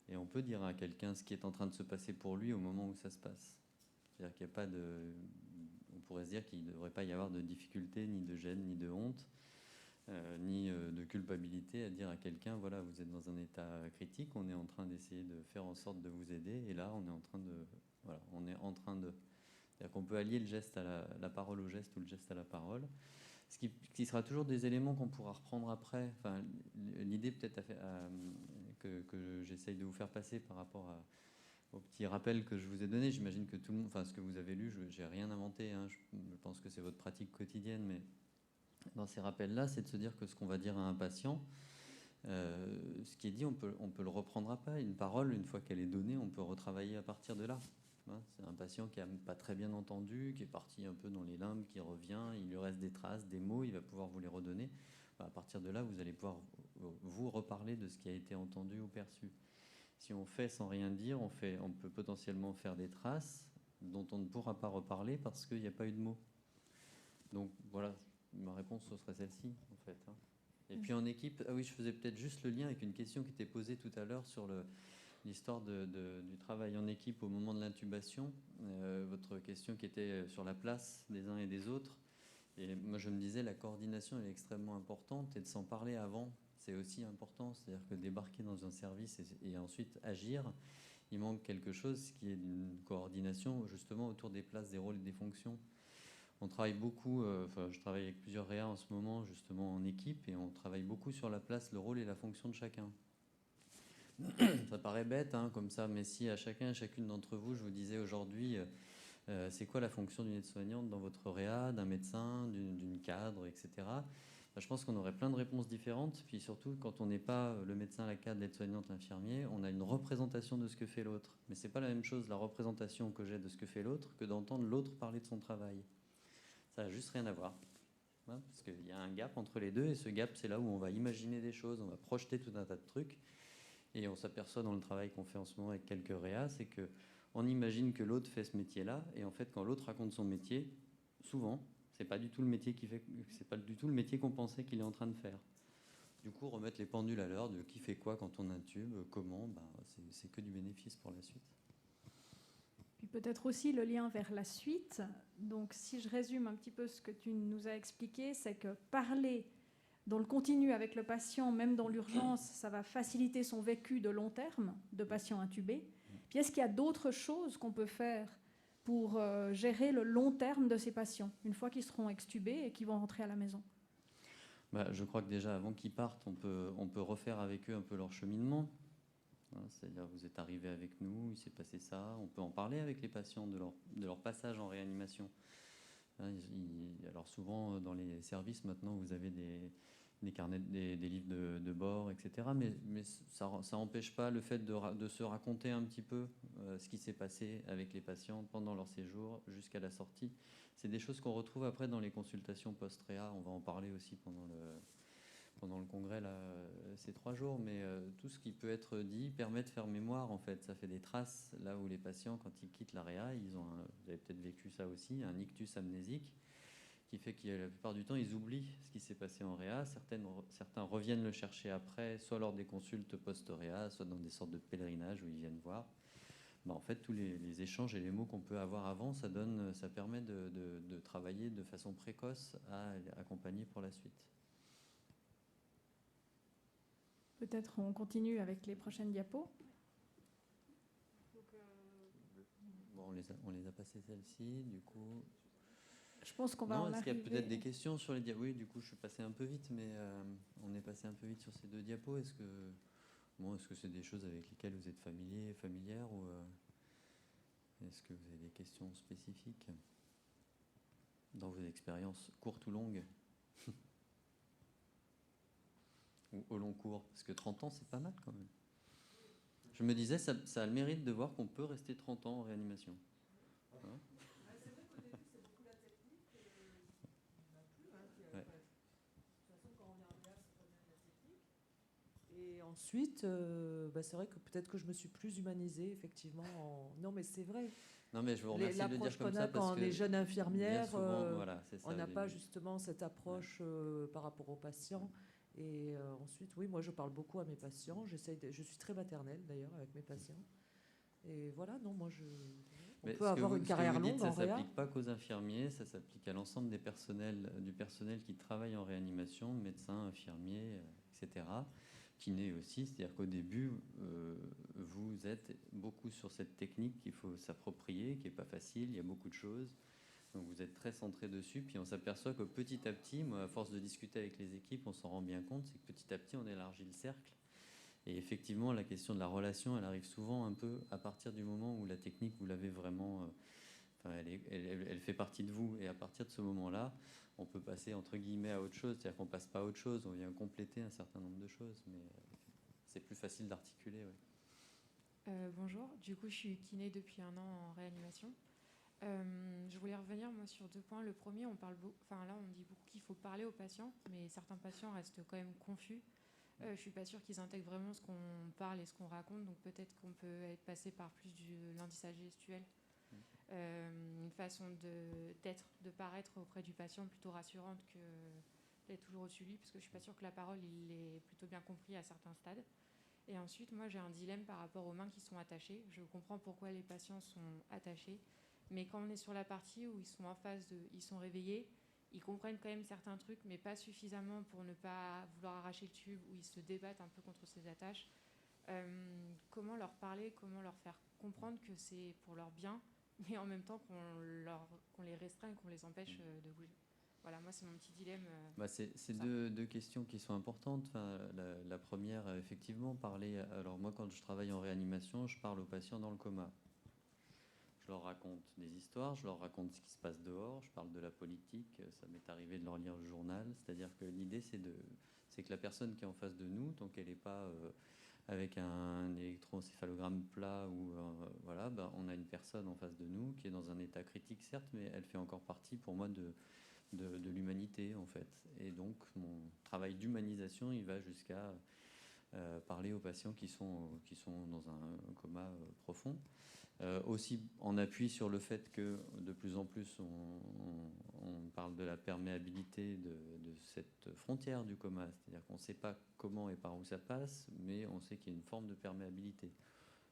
et on peut dire à quelqu'un ce qui est en train de se passer pour lui au moment où ça se passe. C'est-à-dire qu'il n'y a pas on pourrait se dire qu'il ne devrait pas y avoir de difficulté, ni de gêne, ni de honte, ni de culpabilité à dire à quelqu'un, voilà, vous êtes dans un état critique, on est en train d'essayer de faire en sorte de vous aider, et là, on est en train de... C'est-à-dire qu'on peut allier le geste à la parole au geste ou le geste à la parole, ce qui sera toujours des éléments qu'on pourra reprendre après. Enfin, l'idée peut-être que j'essaye de vous faire passer par rapport au petit rappel que je vous ai donné, j'imagine que tout le monde, enfin ce que vous avez lu, je n'ai rien inventé, hein, je pense que c'est votre pratique quotidienne, mais dans ces rappels-là, c'est de se dire que ce qu'on va dire à un patient, ce qui est dit, on peut le reprendre après. Une parole, une fois qu'elle est donnée, on peut retravailler à partir de là. C'est un patient qui n'a pas très bien entendu, qui est parti un peu dans les limbes, qui revient, il lui reste des traces, des mots, il va pouvoir vous les redonner. À partir de là, vous allez pouvoir vous reparler de ce qui a été entendu ou perçu. Si on fait sans rien dire, on peut potentiellement faire des traces dont on ne pourra pas reparler parce qu'il n'y a pas eu de mots. Donc voilà, ma réponse ce serait celle-ci en fait. Et puis en équipe, ah oui, je faisais peut-être juste le lien avec une question qui était posée tout à l'heure sur l'histoire du travail en équipe au moment de l'intubation, votre question qui était sur la place des uns et des autres. Et moi, je me disais, la coordination est extrêmement importante et de s'en parler avant, c'est aussi important. C'est-à-dire que débarquer dans un service et ensuite agir, il manque quelque chose qui est une coordination justement autour des places, des rôles et des fonctions. On travaille beaucoup, je travaille avec plusieurs réas en ce moment, justement en équipe, et on travaille beaucoup sur la place, le rôle et la fonction de chacun. Ça paraît bête comme ça, mais si à chacun et chacune d'entre vous, je vous disais aujourd'hui, c'est quoi la fonction d'une aide-soignante dans votre réa, d'un médecin, d'une cadre, etc. Je pense qu'on aurait plein de réponses différentes. Puis surtout, quand on n'est pas le médecin, la cadre, l'aide-soignante, l'infirmier, on a une représentation de ce que fait l'autre. Mais c'est pas la même chose, la représentation que j'ai de ce que fait l'autre, que d'entendre l'autre parler de son travail. Ça n'a juste rien à voir. Parce qu'il y a un gap entre les deux, et ce gap, c'est là où on va imaginer des choses, on va projeter tout un tas de trucs. Et on s'aperçoit dans le travail qu'on fait en ce moment avec quelques réas, c'est qu'on imagine que l'autre fait ce métier-là, et en fait, quand l'autre raconte son métier, souvent, C'est pas du tout le métier c'est pas du tout le métier qu'on pensait qu'il est en train de faire. Du coup, remettre les pendules à l'heure de qui fait quoi quand on intube, comment, c'est que du bénéfice pour la suite. Puis peut-être aussi le lien vers la suite. Donc si je résume un petit peu ce que tu nous as expliqué, c'est que parler dans le continu avec le patient, même dans l'urgence, ça va faciliter son vécu de long terme de patient intubé. Puis est-ce qu'il y a d'autres choses qu'on peut faire pour gérer le long terme de ces patients, une fois qu'ils seront extubés et qu'ils vont rentrer à la maison? Je crois que déjà, avant qu'ils partent, on peut refaire avec eux un peu leur cheminement. C'est-à-dire, vous êtes arrivés avec nous, il s'est passé ça. On peut en parler avec les patients de leur passage en réanimation. Alors souvent, dans les services, maintenant, vous avez des carnets, des livres de bord, etc. Mais ça n'empêche pas le fait de se raconter un petit peu ce qui s'est passé avec les patients pendant leur séjour jusqu'à la sortie. C'est des choses qu'on retrouve après dans les consultations post-réa. On va en parler aussi pendant le congrès là, ces 3 jours. Mais tout ce qui peut être dit permet de faire mémoire, en fait. Ça fait des traces là où les patients, quand ils quittent la réa, vous avez peut-être vécu ça aussi, un ictus amnésique, qui fait que la plupart du temps, ils oublient ce qui s'est passé en réa. Certains reviennent le chercher après, soit lors des consultes post-réa, soit dans des sortes de pèlerinages où ils viennent voir. En fait, tous les échanges et les mots qu'on peut avoir avant, ça permet de travailler de façon précoce à accompagner pour la suite. Peut-être on continue avec les prochaines diapos. On les a passées celles-ci, du coup... Je pense qu'on va en arriver... Est-ce qu'il y a peut-être des questions sur les diapos? Oui, du coup, je suis passé un peu vite, mais on est passé un peu vite sur ces 2 diapos. Est-ce que c'est des choses avec lesquelles vous êtes familière, ou est-ce que vous avez des questions spécifiques dans vos expériences courtes ou longues? Ou au long cours? Parce que 30 ans, c'est pas mal quand même. Je me disais, ça a le mérite de voir qu'on peut rester 30 ans en réanimation. Hein? C'est vrai qu'au début, c'est beaucoup la technique. Il n'y en a plus. De toute façon, quand on est en réa, c'est pas bien la technique. Et ensuite, c'est vrai que peut-être que je me suis plus humanisée, effectivement. Non, mais c'est vrai. Non, mais je vous remercie de le dire comme ça, parce quand que on est jeune infirmière, souvent, c'est ça, on n'a pas justement cette approche par rapport aux patients. Et ensuite, oui, moi je parle beaucoup à mes patients. Je suis très maternelle d'ailleurs avec mes patients. Et voilà, non, moi on peut avoir une carrière longue en réa. Ça ne s'applique pas qu'aux infirmiers, ça s'applique à l'ensemble du personnel qui travaille en réanimation, médecins, infirmiers, etc. Kiné aussi, c'est-à-dire qu'au début, vous êtes beaucoup sur cette technique qu'il faut s'approprier, qui n'est pas facile, il y a beaucoup de choses. Donc vous êtes très centré dessus, puis on s'aperçoit que petit à petit, moi, à force de discuter avec les équipes, on s'en rend bien compte, c'est que petit à petit, on élargit le cercle. Et effectivement, la question de la relation, elle arrive souvent un peu à partir du moment où la technique, vous l'avez vraiment... elle fait partie de vous. Et à partir de ce moment-là, on peut passer, entre guillemets, à autre chose. C'est-à-dire qu'on ne passe pas à autre chose, on vient compléter un certain nombre de choses. Mais c'est plus facile d'articuler, Bonjour, du coup, je suis kiné depuis 1 an en réanimation. Je voulais revenir moi sur 2 points. Le premier, là on dit beaucoup qu'il faut parler aux patients, mais certains patients restent quand même confus. Je suis pas sûre qu'ils intègrent vraiment ce qu'on parle et ce qu'on raconte, donc peut-être qu'on peut être passé par plus de l'indissage gestuel, une façon de paraître auprès du patient plutôt rassurante que d'être toujours au-dessus de lui, parce que je suis pas sûre que la parole il est plutôt bien compris à certains stades. Et ensuite, moi j'ai un dilemme par rapport aux mains qui sont attachées. Je comprends pourquoi les patients sont attachés. Mais quand on est sur la partie où ils sont en phase ils sont réveillés, ils comprennent quand même certains trucs, mais pas suffisamment pour ne pas vouloir arracher le tube, où ils se débattent un peu contre ces attaches. Comment leur parler, comment leur faire comprendre que c'est pour leur bien, mais en même temps qu'on les restreint, qu'on les empêche de bouger. Voilà, moi c'est mon petit dilemme. C'est 2 questions qui sont importantes. La première, effectivement, parler... Alors moi, quand je travaille en réanimation, je parle aux patients dans le coma. Je leur raconte des histoires, je leur raconte ce qui se passe dehors, je parle de la politique, ça m'est arrivé de leur lire le journal. C'est-à-dire que l'idée, c'est que la personne qui est en face de nous, tant qu'elle n'est pas avec un électroencéphalogramme plat, on a une personne en face de nous qui est dans un état critique, certes, mais elle fait encore partie, pour moi, de l'humanité, en fait. Et donc, mon travail d'humanisation, il va jusqu'à parler aux patients qui sont dans un coma profond. Aussi en appui sur le fait que de plus en plus on parle de la perméabilité de cette frontière du coma, c'est-à-dire qu'on ne sait pas comment et par où ça passe, mais on sait qu'il y a une forme de perméabilité.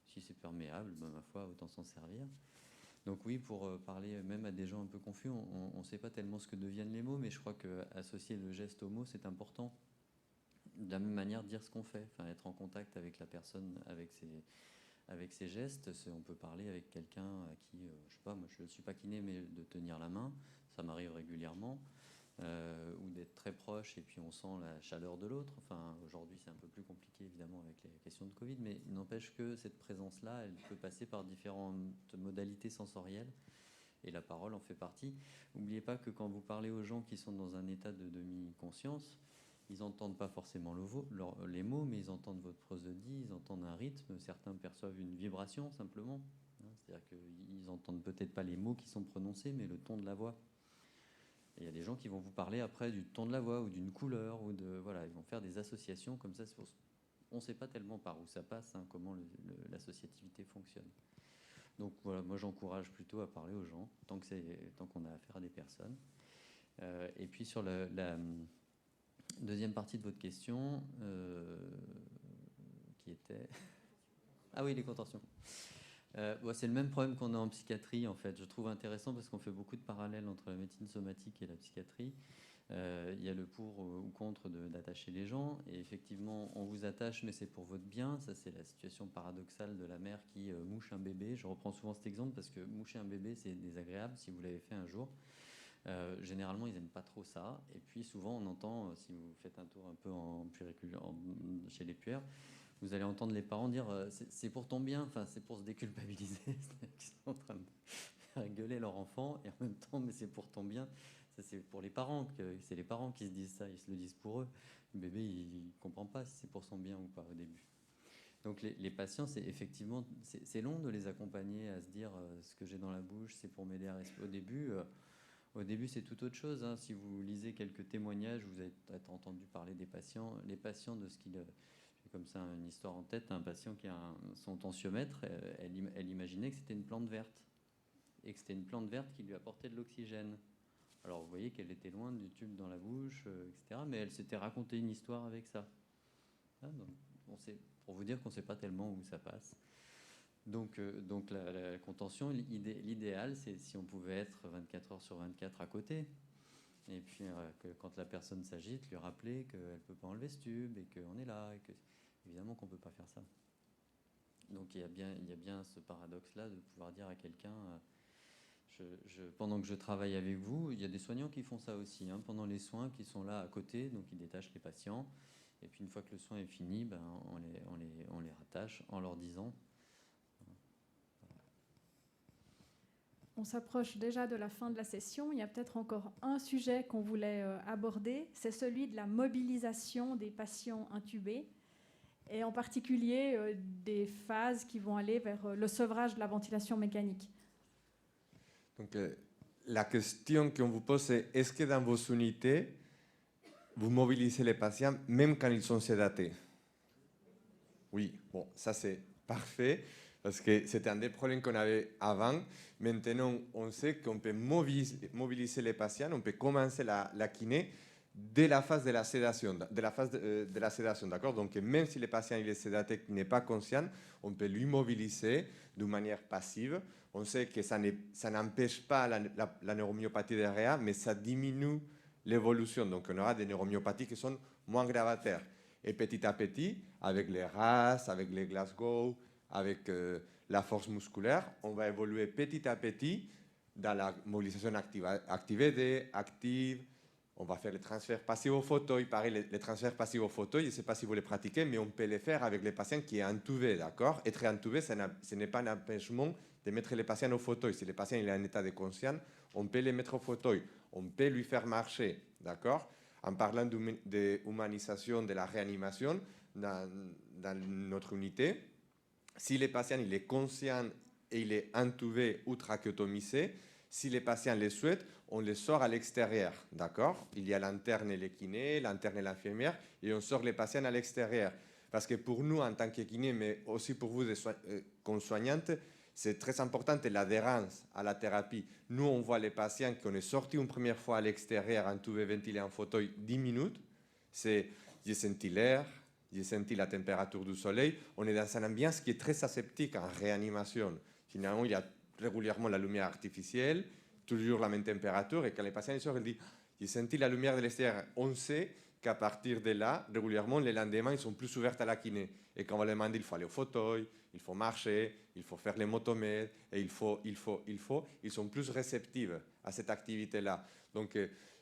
Si c'est perméable, ben, ma foi, autant s'en servir. Donc oui, pour parler même à des gens un peu confus, on ne sait pas tellement ce que deviennent les mots, mais je crois qu'associer le geste au mot, c'est important. De la même manière, dire ce qu'on fait, enfin, être en contact avec la personne, avec ses gestes. On peut parler avec quelqu'un à qui, je sais pas, moi je ne suis pas kiné, mais de tenir la main, ça m'arrive régulièrement, ou d'être très proche et puis on sent la chaleur de l'autre. Enfin, aujourd'hui c'est un peu plus compliqué évidemment avec les questions de Covid, mais il n'empêche que cette présence-là, elle peut passer par différentes modalités sensorielles et la parole en fait partie. N'oubliez pas que quand vous parlez aux gens qui sont dans un état de demi-conscience, ils n'entendent pas forcément les mots, mais ils entendent votre prosodie, ils entendent un rythme, certains perçoivent une vibration simplement. C'est-à-dire qu'ils n'entendent peut-être pas les mots qui sont prononcés, mais le ton de la voix. Et il y a des gens qui vont vous parler après du ton de la voix ou d'une couleur, voilà, ils vont faire des associations comme ça. On ne sait pas tellement par où ça passe, comment l'associativité fonctionne. Donc voilà, moi j'encourage plutôt à parler aux gens, tant qu'on a affaire à des personnes. Et puis sur la deuxième partie de votre question, qui était... Ah oui, les contorsions. C'est le même problème qu'on a en psychiatrie, en fait. Je trouve intéressant parce qu'on fait beaucoup de parallèles entre la médecine somatique et la psychiatrie. Il y a le pour ou contre d'attacher les gens. Et effectivement, on vous attache, mais c'est pour votre bien. Ça, c'est la situation paradoxale de la mère qui mouche un bébé. Je reprends souvent cet exemple parce que moucher un bébé, c'est désagréable si vous l'avez fait un jour. Généralement, ils n'aiment pas trop ça. Et puis, souvent, on entend, si vous faites un tour un peu chez les puères, vous allez entendre les parents dire c'est pour ton bien, enfin, c'est pour se déculpabiliser. Ils sont en train de faire gueuler leur enfant, et en même temps, mais c'est pour ton bien. Ça, c'est pour les parents, c'est les parents qui se disent ça, ils se le disent pour eux. Le bébé, il ne comprend pas si c'est pour son bien ou pas au début. Donc les patients, c'est effectivement, c'est long de les accompagner à se dire ce que j'ai dans la bouche, c'est pour m'aider à respirer. Au début, c'est tout autre chose. Si vous lisez quelques témoignages, vous avez peut-être entendu parler des patients. Les patients, de ce qu'ils... J'ai comme ça une histoire en tête. Un patient qui a son tensiomètre, elle imaginait que c'était une plante verte. Et que c'était une plante verte qui lui apportait de l'oxygène. Alors vous voyez qu'elle était loin du tube dans la bouche, etc. Mais elle s'était raconté une histoire avec ça. Donc, pour vous dire qu'on ne sait pas tellement où ça passe. Donc la contention, l'idéal, c'est si on pouvait être 24 heures sur 24 à côté. Et puis, que quand la personne s'agite, lui rappeler qu'elle ne peut pas enlever ce tube et qu'on est là. Et évidemment qu'on ne peut pas faire ça. Donc, il y a bien ce paradoxe-là de pouvoir dire à quelqu'un, pendant que je travaille avec vous, il y a des soignants qui font ça aussi, pendant les soins, qui sont là à côté, donc ils détachent les patients. Et puis, une fois que le soin est fini, on les rattache en leur disant... On s'approche déjà de la fin de la session. Il y a peut-être encore un sujet qu'on voulait aborder, c'est celui de la mobilisation des patients intubés, et en particulier des phases qui vont aller vers le sevrage de la ventilation mécanique. Donc, la question qu'on vous pose, c'est est-ce que dans vos unités, vous mobilisez les patients même quand ils sont sédatés? Oui, bon, ça c'est parfait. Parce que c'était un des problèmes qu'on avait avant. Maintenant, on sait qu'on peut mobiliser les patients, on peut commencer la kiné dès la phase de la sédation, d'accord? Donc, même si le patient il est sédaté, qu'il n'est pas conscient, on peut lui mobiliser d'une manière passive. On sait que ça n'empêche pas la neuromyopathie derrière, mais ça diminue l'évolution. Donc, on aura des neuromyopathies qui sont moins gravataires. Et petit à petit, avec les RAS, avec les Glasgow, avec la force musculaire, on va évoluer petit à petit dans la mobilisation active, on va faire les transferts passifs au fauteuil. Pareil, les transferts passifs au fauteuil, je ne sais pas si vous les pratiquez, mais on peut les faire avec les patients qui sont intubés, d'accord? Être intubé, ce n'est pas un empêchement de mettre les patients au fauteuil. Si le patient est en état de conscience, on peut les mettre au fauteuil, on peut lui faire marcher, d'accord? En parlant d'humanisation de la réanimation dans notre unité, si le patient il est conscient et il est intubé ou trachéotomisé, si les patients le souhaitent, on les sort à l'extérieur, d'accord? Il y a l'interne et les kinés, l'interne et l'infirmière, et on sort les patients à l'extérieur. Parce que pour nous, en tant que kiné, mais aussi pour vous comme soignante, c'est très important l'adhérence à la thérapie. Nous, on voit les patients qui ont sorti une première fois à l'extérieur, entubés, ventilés en fauteuil, 10 minutes. J'ai senti l'air, j'ai senti la température du soleil. On est dans une ambiance qui est très aseptique en réanimation. Finalement, il y a régulièrement la lumière artificielle, toujours la même température. Et quand les patients sortent, ils disent « j'ai senti la lumière de l'extérieur ». On sait qu'à partir de là, régulièrement, les lendemains, ils sont plus ouverts à la kiné. Et quand on leur demande, il faut aller au fauteuil, il faut marcher, il faut faire les motomètres, et ils sont plus réceptifs à cette activité-là. Donc,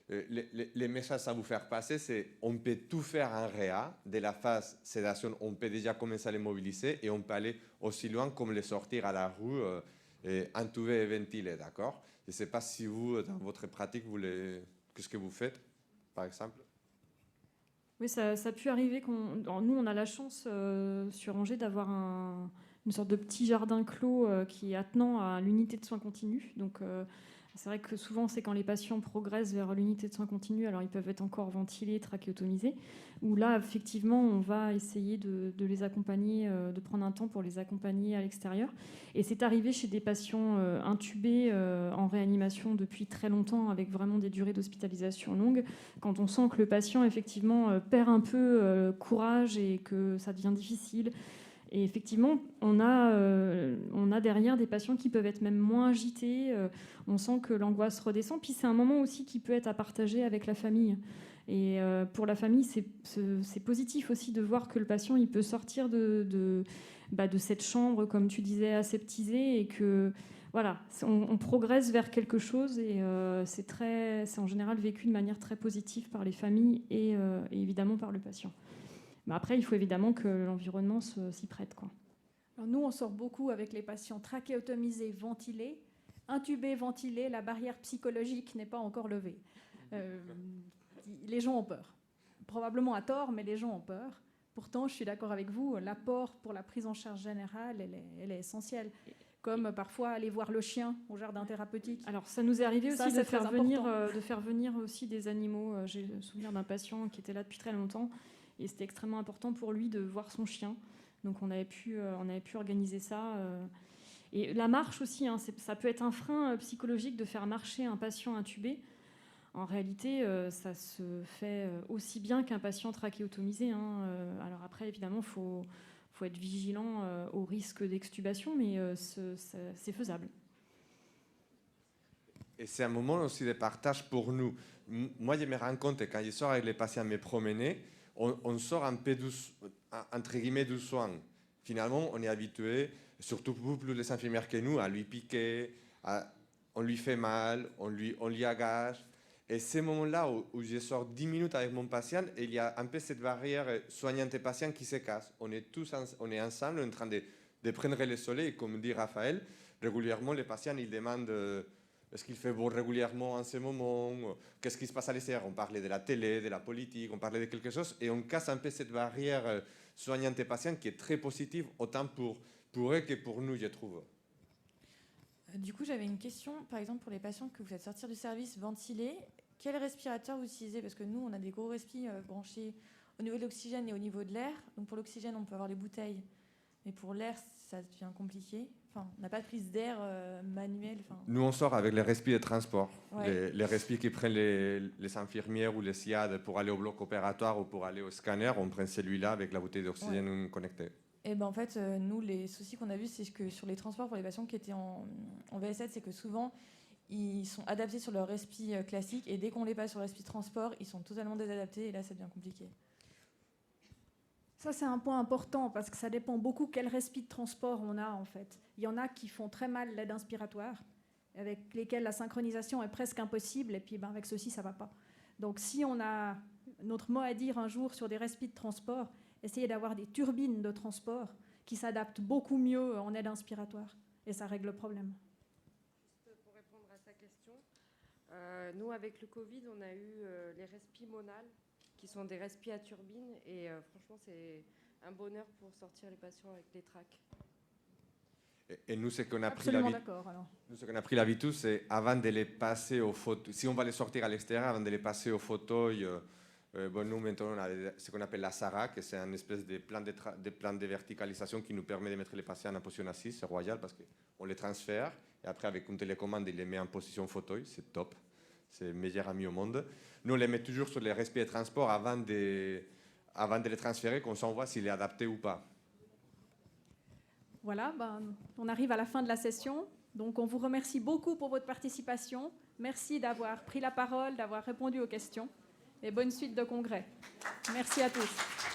les messages à vous faire passer, c'est on peut tout faire en réa. De la phase sédation, on peut déjà commencer à les mobiliser et on peut aller aussi loin comme les sortir à la rue, entubés et ventilés, d'accord? Je ne sais pas si vous, dans votre pratique, qu'est-ce que vous faites, par exemple? Oui, ça a pu arriver. Nous, on a la chance sur Angers d'avoir une sorte de petit jardin clos qui est attenant à l'unité de soins continus. Donc, c'est vrai que souvent, c'est quand les patients progressent vers l'unité de soins continus, alors ils peuvent être encore ventilés, trachéotomisés, où là, effectivement, on va essayer de les accompagner, de prendre un temps pour les accompagner à l'extérieur. Et c'est arrivé chez des patients intubés en réanimation depuis très longtemps, avec vraiment des durées d'hospitalisation longues, quand on sent que le patient, effectivement, perd un peu courage et que ça devient difficile. Et effectivement, on a derrière des patients qui peuvent être même moins agités. On sent que l'angoisse redescend. Puis c'est un moment aussi qui peut être à partager avec la famille. Et pour la famille, c'est positif aussi de voir que le patient il peut sortir de cette chambre, comme tu disais, aseptisée, et que voilà, on progresse vers quelque chose. Et c'est en général vécu de manière très positive par les familles et évidemment par le patient. Mais après, il faut évidemment que l'environnement s'y prête, quoi. Alors nous, on sort beaucoup avec les patients trachéotomisés, ventilés, intubés, ventilés. La barrière psychologique n'est pas encore levée. Les gens ont peur. Probablement à tort, mais les gens ont peur. Pourtant, je suis d'accord avec vous, l'apport pour la prise en charge générale, elle est essentielle. Comme parfois aller voir le chien au jardin thérapeutique. Alors ça nous est arrivé aussi de faire venir aussi des animaux. J'ai le souvenir d'un patient qui était là depuis très longtemps. Et c'était extrêmement important pour lui de voir son chien. Donc on avait pu organiser ça. Et la marche aussi, hein, ça peut être un frein psychologique de faire marcher un patient intubé. En réalité, ça se fait aussi bien qu'un patient trachéotomisé. Hein. Alors après, évidemment, il faut être vigilant au risque d'extubation, mais c'est faisable. Et c'est un moment aussi de partage pour nous. Moi, je me rends compte quand je sors avec les patients me promener, on sort un peu entre guillemets du soin. Finalement, on est habitué, surtout beaucoup plus les infirmières que nous, à lui piquer, on lui fait mal, on lui agache. Et ces moments-là où je sors 10 minutes avec mon patient, et il y a un peu cette barrière soignante-patient qui se casse. On est ensemble, en train de prendre le soleil. Et comme dit Raphaël, régulièrement, les patients ils demandent est-ce qu'il fait beau régulièrement en ce moment? Qu'est-ce qui se passe à l'extérieur? On parlait de la télé, de la politique, on parlait de quelque chose, et on casse un peu cette barrière soignante et patient qui est très positive, autant pour eux que pour nous, je trouve. Du coup, j'avais une question, par exemple, pour les patients que vous faites sortir du service ventilés, quel respirateur vous utilisez? Parce que nous, on a des gros respis branchés au niveau de l'oxygène et au niveau de l'air. Donc pour l'oxygène, on peut avoir les bouteilles, mais pour l'air, ça devient compliqué. Enfin, on n'a pas de prise d'air manuelle. Nous, on sort avec les respis de transport. Ouais. Les respis qui prennent les infirmières ou les SIAD pour aller au bloc opératoire ou pour aller au scanner, on prend celui-là avec la bouteille d'oxygène connectée. Et ben en fait, nous, les soucis qu'on a vus, c'est que sur les transports pour les patients qui étaient en VS7, c'est que souvent, ils sont adaptés sur leur respi classique et dès qu'on les passe sur le respi transport, ils sont totalement désadaptés et là, ça devient compliqué. Ça, c'est un point important parce que ça dépend beaucoup quel respi de transport on a en fait. Il y en a qui font très mal l'aide inspiratoire, avec lesquels la synchronisation est presque impossible, et puis avec ceux-ci, ça ne va pas. Donc si on a notre mot à dire un jour sur des respis de transport, essayez d'avoir des turbines de transport qui s'adaptent beaucoup mieux en aide inspiratoire, et ça règle le problème. Juste pour répondre à sa question, nous, avec le Covid, on a eu les respis monales, qui sont des respis à turbine, et franchement, c'est un bonheur pour sortir les patients avec les trachs. Et nous, ce qu'on a pris l'habitude, c'est avant de les passer au fauteuil, si on va les sortir à l'extérieur, avant de les passer au fauteuil Bon, nous, maintenant, on a ce qu'on appelle la SARA, que c'est un espèce de plan de verticalisation qui nous permet de mettre les patients en position assise. C'est royal parce qu'on les transfère et après, avec une télécommande, il les met en position fauteuil. C'est top. C'est le meilleur ami au monde. Nous, on les met toujours sur les respirs de transport avant de les transférer, qu'on s'en voit s'il est adapté ou pas. Voilà, on arrive à la fin de la session. Donc, on vous remercie beaucoup pour votre participation. Merci d'avoir pris la parole, d'avoir répondu aux questions. Et bonne suite de congrès. Merci à tous.